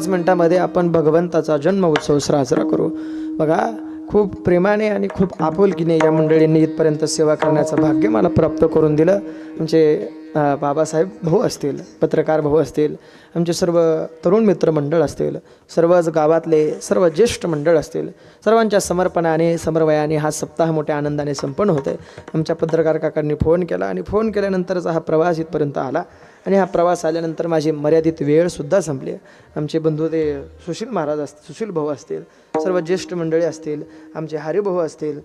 मिनिटामध्ये आपण भगवंताचा जन्म उत्सव साजरा करू. बघा, खूप प्रेमाने आणि खूप आपुलकीने या मंडळींनी इथपर्यंत सेवा करण्याचं भाग्य मला प्राप्त करून दिलं. आमचे बाबासाहेब भाऊ असतील, पत्रकार भाऊ असतील, आमचे सर्व तरुण मित्रमंडळ असतील, सर्वच गावातले सर्व ज्येष्ठ मंडळ असतील, सर्वांच्या समर्पणाने समन्वयाने हा सप्ताह मोठ्या आनंदाने संपन्न होत आहे. आमच्या पत्रकार काकांनी फोन केला आणि फोन केल्यानंतरचा हा प्रवास इथपर्यंत आला आणि हा प्रवास आल्यानंतर माझी मर्यादित वेळसुद्धा संपली. आमचे बंधू ते सुशील महाराज असतील, सुशील भाऊ असतील, सर्व ज्येष्ठ मंडळी असतील, आमचे हरिभाऊ असतील,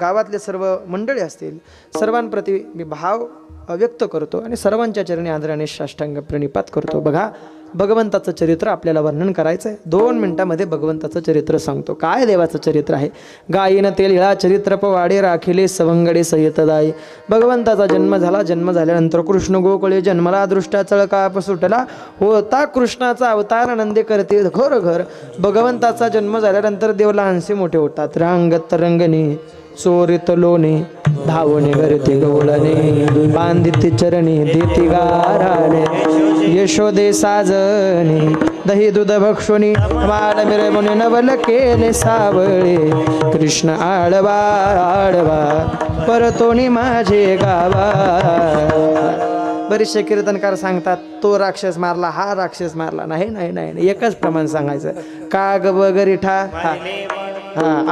गावातले सर्व मंडळी असतील, सर्वांप्रती मी भाव व्यक्त करतो आणि सर्वांच्या चरणी आदराने साष्टांग प्रणिपात करतो. बघा, भगवंताचं चरित्र आपल्याला वर्णन करायचं आहे. 2 मिनिटामध्ये भगवंताचं चरित्र सांगतो. काय देवाचं चरित्र आहे? गायीनं तेल हिळा चरित्र पवाडे राखिले सवंगडे सहितदाई. भगवंताचा जन्म झाला. जन्म झाल्यानंतर कृष्ण गोकुळे जन्मला दृष्टा चळकाप सुटला. होता कृष्णाचा अवतार नंदे करते घोर घर. भगवंताचा जन्म झाल्यानंतर देव लहानसे मोठे होतात. रांगत रंगणी चोरित लोणे धावणे करते गवळणे बांधित चरणी देती गाराणे यशोदे साजणे दही दूध भक्षुनी बाळ मिरवणे नवल केले सावळे कृष्ण आळवा आळवा परतोनी माझे गावा. बरेचसे कीर्तनकार सांगतात तो राक्षस मारला, हा राक्षस मारला. नाही नाही नाही, एकच प्रमाण सांगायचं. काग वगैरे ठा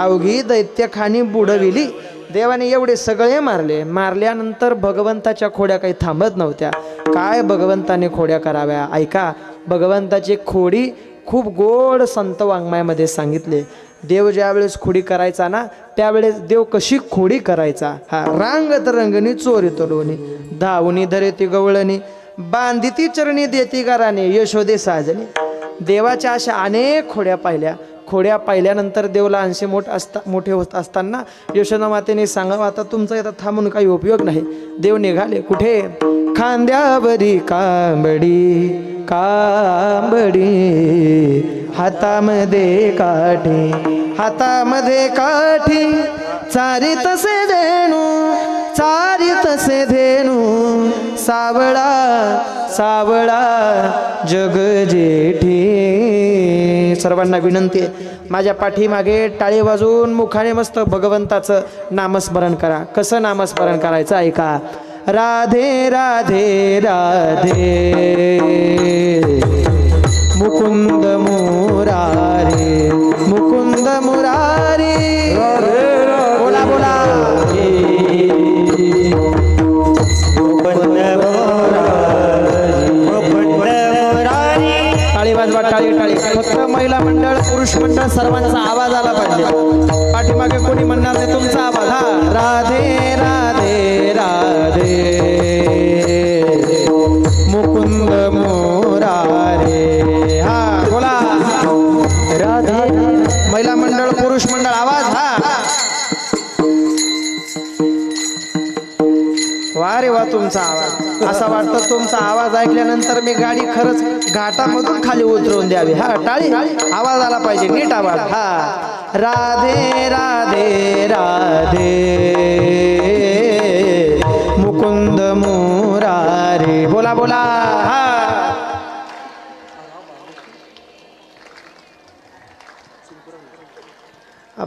अवघी दैत्य खाणी बुडविली. देवाने एवढे सगळे मारल्यानंतर भगवंताच्या खोड्या काही थांबत नव्हत्या. काय भगवंताने खोड्या कराव्या? ऐका, भगवंताची खोडी खूप गोड संत वाङ्मयामध्ये सांगितले. देव ज्यावेळेस खोडी करायचा ना, त्यावेळेस देव कशी खोडी करायचा. रांगत रंगणी चोरित लोणी धावणी धरेती गवळणी बांधिती चरणी देती गाराने यशोदे साजनी. देवाच्या अशा अनेक खोड्या पाहिल्या. खोड्या पाहिल्यानंतर देवला अंशी मोठे होत असताना यशोदा मातेने सांगावं, आता तुमचा इथं थांबून काही उपयोग नाही. देव निघाले कुठे? खांद्यावरी कांबडी कांबडी हातामध्ये काठी चारी तसे धेनू सावळा जग जेठी. सर्वांना विनंती आहे, माझ्या पाठीमागे टाळी वाजवून मुखाने मस्त भगवंताचं नामस्मरण करा. कसं नामस्मरण करायचं ऐका. राधे राधे राधे मुकुंद मुरारी मुकुंद मुरारी. बोला बोला. टाळी वाजवा, टाळी टाळी. फक्त महिला मंडळ पुरुष मंडळ सर्वांचा आवाज आला पाहिजे. पाठीमागे कोणी म्हणणार नाही, तुमचा आवाज. राधे राधे राधे मुकुंद मुरारे. बोला राधे. महिला मंडळ पुरुष मंडळ आवाज. वा रे वा, तुमचा आवाज. असं वाटतं तुमचा आवाज ऐकल्यानंतर मी गाडी खरंच घाटामधून खाली उतरवून द्यावी. टाळी आवाज आला पाहिजे, नीट आवाज. राधे राधे राधे मुकुंद मुरारी. बोला बोला.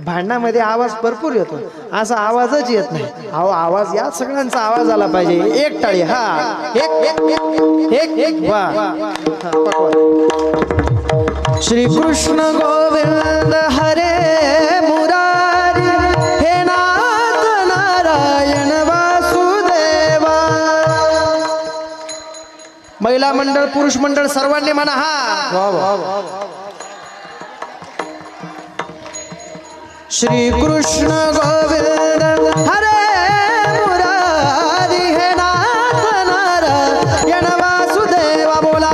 भांडणामध्ये आवाज भरपूर येतो, असा आवाजच येत नाही. आवाज या सगळ्यांचा आवाज आला पाहिजे. एक टाळी. एक वा. श्री कृष्ण गोविंद हरे मुरारी हे नाथ नारायण वासुदेवा. महिला मंडळ पुरुष मंडळ सर्वांनी म्हणा. श्री कृष्ण गोविंद हरे मुरारी हे नाथ नारायण वासुदेवा. बोला.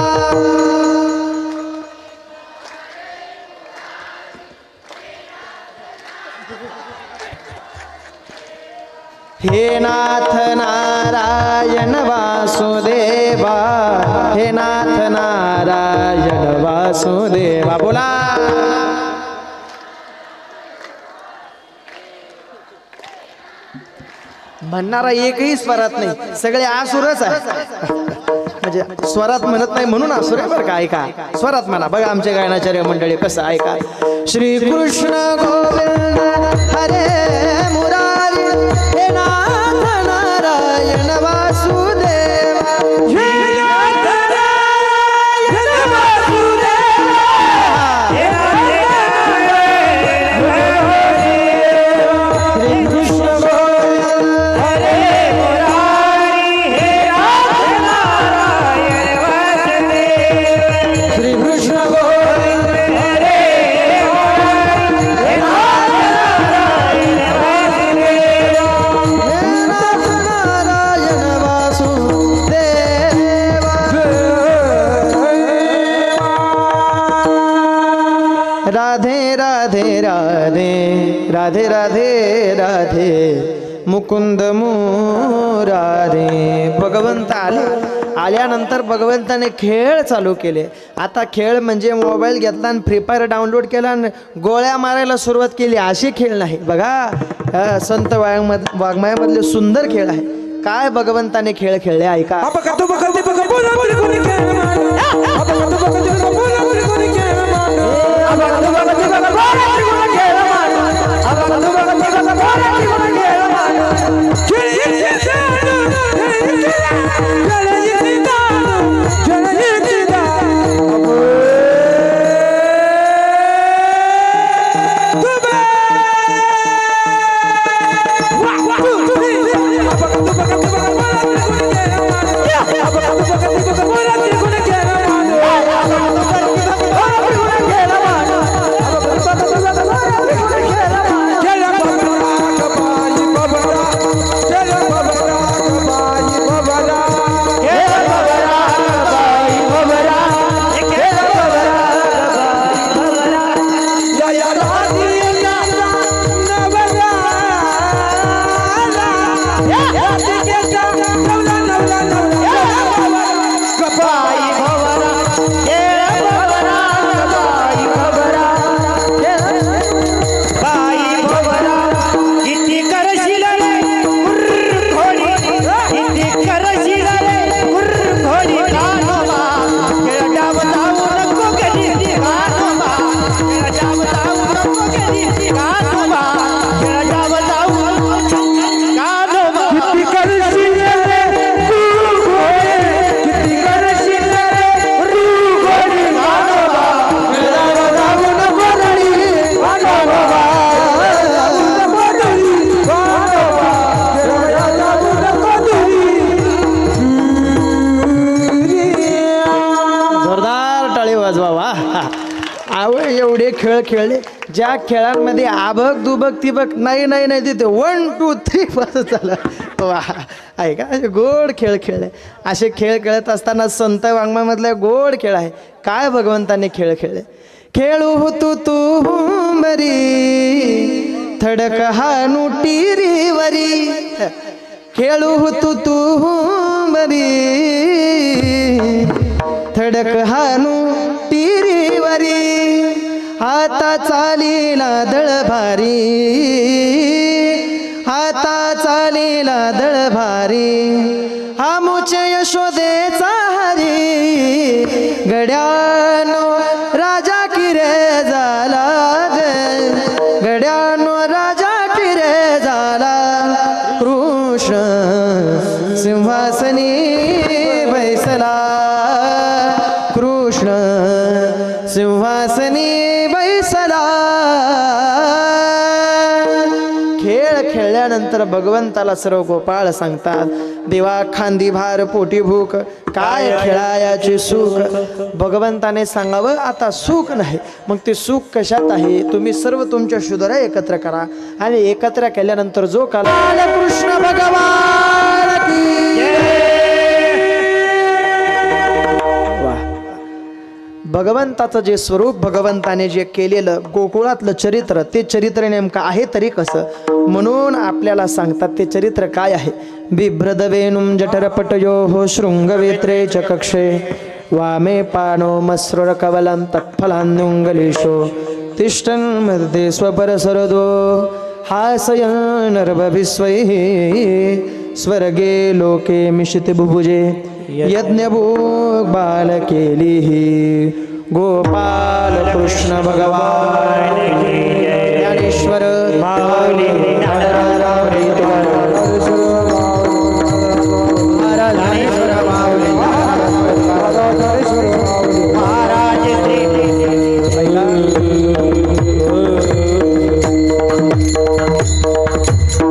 हे नाथ नारायण वासुदेवा, हे नाथ नारायण वासुदेवा. बोला. म्हणणारा एकही स्वरात नाही, सगळे आसुरच आहे. म्हणजे स्वरात म्हणत नाही म्हणून आसुर आहे बरं का. ऐका, स्वरात म्हणा. बघा आमच्या गायनाचार्य मंडळी कसं. ऐका. श्री कृष्ण गोविंद हरे मुरारी हे नाथ नारायण वासुदेवा हे नाथ नारायण वासुदेवा हे नाथ श्री कृष्ण हरे मुरारी हे नाथ नारायण वासुदेवा श्री कृष्ण हरे नाथ नारायण वासुदेवा राधे राधे राधे राधे राधे राधे मुकुंद मुरारे. भगवंत आल्यानंतर भगवंताने खेळ चालू केले. आता खेळ म्हणजे मोबाईल घेतला आणि फ्री फायर डाउनलोड केला आणि गोळ्या मारायला सुरुवात केली असे खेळ नाही बघा. संत वाङ्मयामधले सुंदर खेळ आहे. काय भगवंताने खेळ खेळले ऐका. एवढे खेळ खेळले ज्या खेळांमध्ये आबक दुबक तिबक नाही नाही नाही तिथे 1 2 3 असं झालं. वा आहे का गोड खेळ खेळले. असे खेळ खेळत असताना संत वाङ्मयामधले गोड खेळ आहे. काय भगवंताने खेळ खेळले. खेळू तू मरी थडक हानू टिरीवरी. खेळू तू मरी थडक हानू टिरीवरी. हाता चालीला दळभारी हाता चालीला दळभारी. हा मुच यशोदेचा हरी गड्यानो राजा किरे झाला गड्यानो राजा किरे झाला. कृष्ण सिंहासनी बैसला कृष्ण सिंहासनी बैसला. खेळ खेळल्यानंतर भगवंताला सर्व गोपाळ सांगतात देवा खांदी भार पोटी भूक काय खेळायाचे सुख. भगवंताने सांगावं आता सुख नाही. मग ते सुख कशात आहे. तुम्ही सर्व तुमच्या शुद्धरा एकत्र करा आणि एकत्र केल्यानंतर जो काल कृष्ण भगवान की भगवंताचं जे स्वरूप भगवंताने जे केलेलं गोकुळातलं चरित्र ते चरित्र नेमकं आहे तरी कसं. म्हणून आपल्याला सांगतात ते चरित्र काय आहे. बिभ्रदवेनुं जठरपटयोः शृंगवेत्रे च कक्षे वामे पाणो मस्रुरकवलं तत्फलान्युङ्गलेशो तिष्ठन् मध्ये स्वपरसरदो हासयन्नर्भविश्वैः स्वर्गे लोके मिशिति बुभुजे यज्ञभोग बालकेलिः गोपाल कृष्ण भगवान ज्ञानेश्वर माऊली ज्ञानराज माऊली तुकाराम महाराज ज्ञानेश्वर माऊली महाराज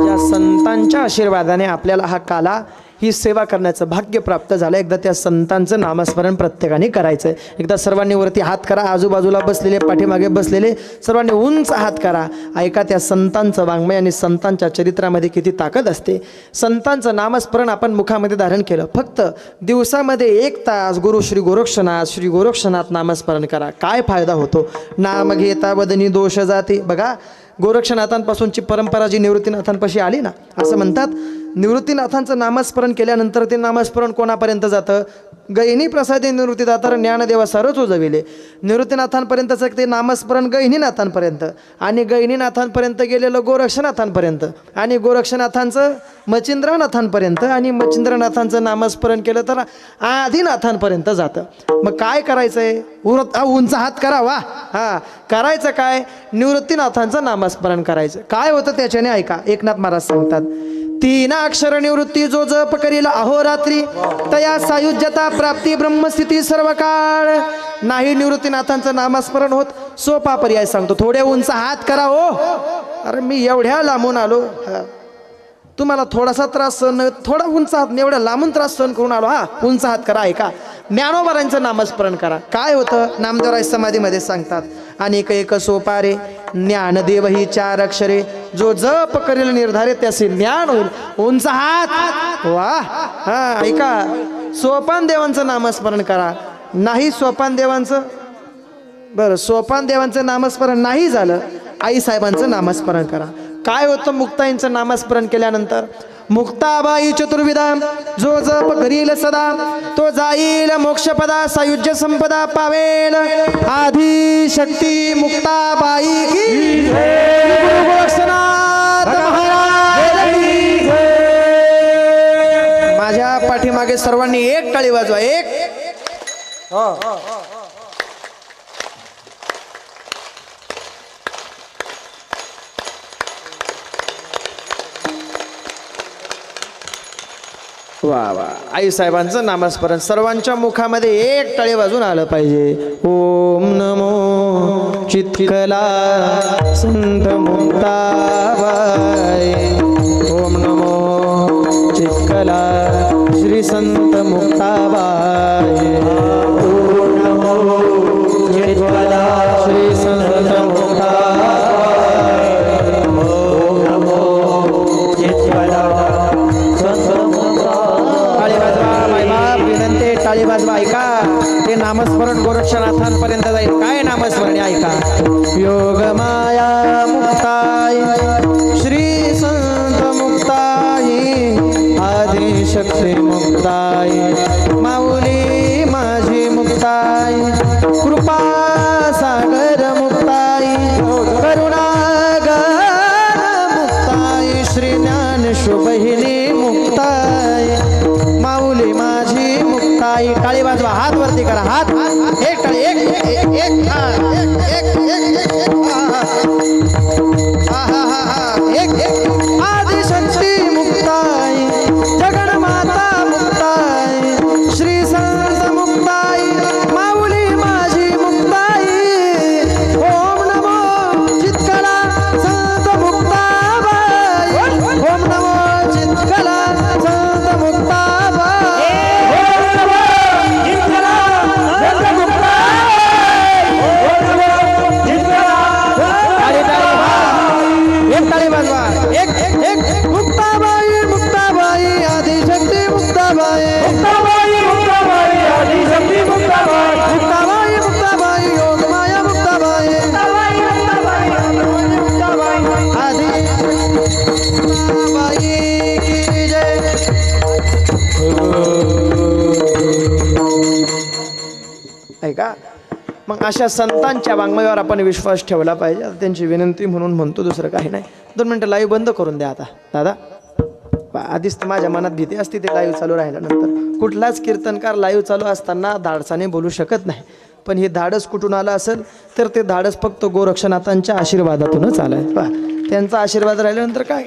या संतांच्या आशीर्वादाने आपल्याला हा काला ही सेवा करण्याचं भाग्य प्राप्त झालं. एकदा त्या संतांचं नामस्मरण प्रत्येकाने करायचं आहे. एकदा सर्वांनी वरती हात करा, आजूबाजूला बसलेले पाठीमागे बसलेले सर्वांनी उंच हात करा. ऐका त्या संतांचं वाङ्मय आणि संतांच्या चरित्रामध्ये किती ताकद असते. संतांचं नामस्मरण आपण मुखामध्ये धारण केलं, फक्त दिवसामध्ये 1 तास गुरु श्री गोरक्षनाथ नामस्मरण करा. काय फायदा होतो? नाम घेता वदनी दोष जाते. बघा गोरक्षनाथांपासूनची परंपरा जी निवृत्तीनाथांपाशी आली ना, असं म्हणतात निवृत्तीनाथांचं नामस्मरण केल्यानंतर ते नामस्मरण कोणापर्यंत जातं? गहिनी प्रसादे निवृत्तीदातार ज्ञानदेवा सरच उजविले. निवृत्तीनाथांपर्यंतचं ते नामस्मरण गहिनीनाथांपर्यंत, आणि गहिनीनाथांपर्यंत गेलेलं गोरक्षनाथांपर्यंत, आणि गोरक्षनाथांचं मच्छिंद्रनाथांपर्यंत, आणि मच्छिंद्रनाथांचं नामस्मरण केलं तर आदिनाथांपर्यंत जातं. मग काय करायचं आहे? उंच हात करा. वा हां, करायचं काय? निवृत्तीनाथांचं नामस्मरण करायचं. काय होतं त्याच्याने? ऐका, एकनाथ महाराज सांगतात, 3 अक्षर निवृत्ती जो जप करील अहोरात्री तया सायुज्यता प्राप्ती ब्रह्मस्थिती सर्व काळ. नाही निवृत्तीनाथांचं नामस्मरण होत, सोपा पर्याय सांगतो. थोडे उंच हात करा. हो, अरे मी एवढ्या लांबून आलो, तुम्हाला थोडासा त्रास सहन, थोडा उंच हात, एवढ्या लांबून त्रास सहन करून आलो. हा, उंच हात करा. ऐका, ज्ञानोबारांचं नामस्मरण करा. काय होतं? नामदेवराय समाधीमध्ये सांगतात, अनेक एक सोपारे ज्ञानदेव ही 4 अक्षरे जो जप करेल निर्धारे त्याचे ज्ञान होईल. उंच हात. वा हा, ऐका, सोपान देवांचं नामस्मरण करा. नाही सोपान देवांचं, बरं, सोपान देवांचं नामस्मरण नाही झालं, आईसाहेबांचं नामस्मरण करा. काय होतं? मुक्ताईंचं नामस्मरण केल्यानंतर मुक्ताबाई चतुर्विधा जो जप करील सदा तो जाईल मोक्षपदा सायुज्य संपदा पावेल. आधी शक्ती मुक्ताबाई की जय. गोरक्षनाथ महाराज की जय. माझ्या पाठीमागे सर्वांनी एक टाळी वाजवा. एक. वा वा. आईसाहेबांचं नामस्मरण सर्वांच्या मुखामध्ये एक टाळी वाजून आलं पाहिजे. ओम नमो चित्कला संत मुक्ताबाई. ओम नमो चित्कला श्री संत मुक्ताबाई. ओम नमो चित्कला श्री संत मुक्ताबाई. ओम नमो चित्कला टाळी वाजवा. ऐका, ते नामस्मरण गोरक्षनाथांपर्यंत जाईल. काय नामस्मरण? ऐका, योग माया मुक्ताई श्री संत मुक्ताई आदिशक्ती मुक्ताई माऊली माझी मुक्ताई कृपा सागर मुक्ताई करुणागर मुक्ताई श्री ज्ञान शुभहिनी मुक्ताई माऊली माझी मुक्ताई. टाळी वाजवा. हात वरती करा. हात. एक टाळी. एक एक एक एक हा हा हा हा. एक एक. आदिशक्ती मुक्ताई जगन्माता मुक्ताई श्री संत मुक्ताई माऊली माझी मुक्ताई. ओम नमो चित्कला संत मुक्ताबाई. ओम नमो चित्कला संत मुक्ताबाई. मुक्ताबाई मुक्ताबाई आदिशक्ती मुक्ताबाई. मुक्ताबाई मुक्ताबाई आदिशक्ती मुक्ताबाई. मुक्ताबाई मुक्ताबाई योग माया मुक्ताबाई. मुक्ताबाई मुक्ताबाई मुक्ताबाई आदि मुक्ताबाई की जय. ऐका, मग अशा संतांच्या वाङ्मयावर आपण विश्वास ठेवला पाहिजे. त्यांची विनंती म्हणून म्हणतो, दुसरं काही नाही. 2 मिनटं लाईव्ह बंद करून द्या आता. दादा, आधीच तर माझ्या मनात भीती असते ते लाईव्ह चालू राहिल्यानंतर. कुठलाच कीर्तनकार लाईव्ह चालू असताना धाडसाने बोलू शकत नाही. पण हे धाडस कुठून आलं असेल तर ते धाडस फक्त गोरक्षनाथांच्या आशीर्वादातूनच आलं आहे. त्यांचा आशीर्वाद राहिल्यानंतर काय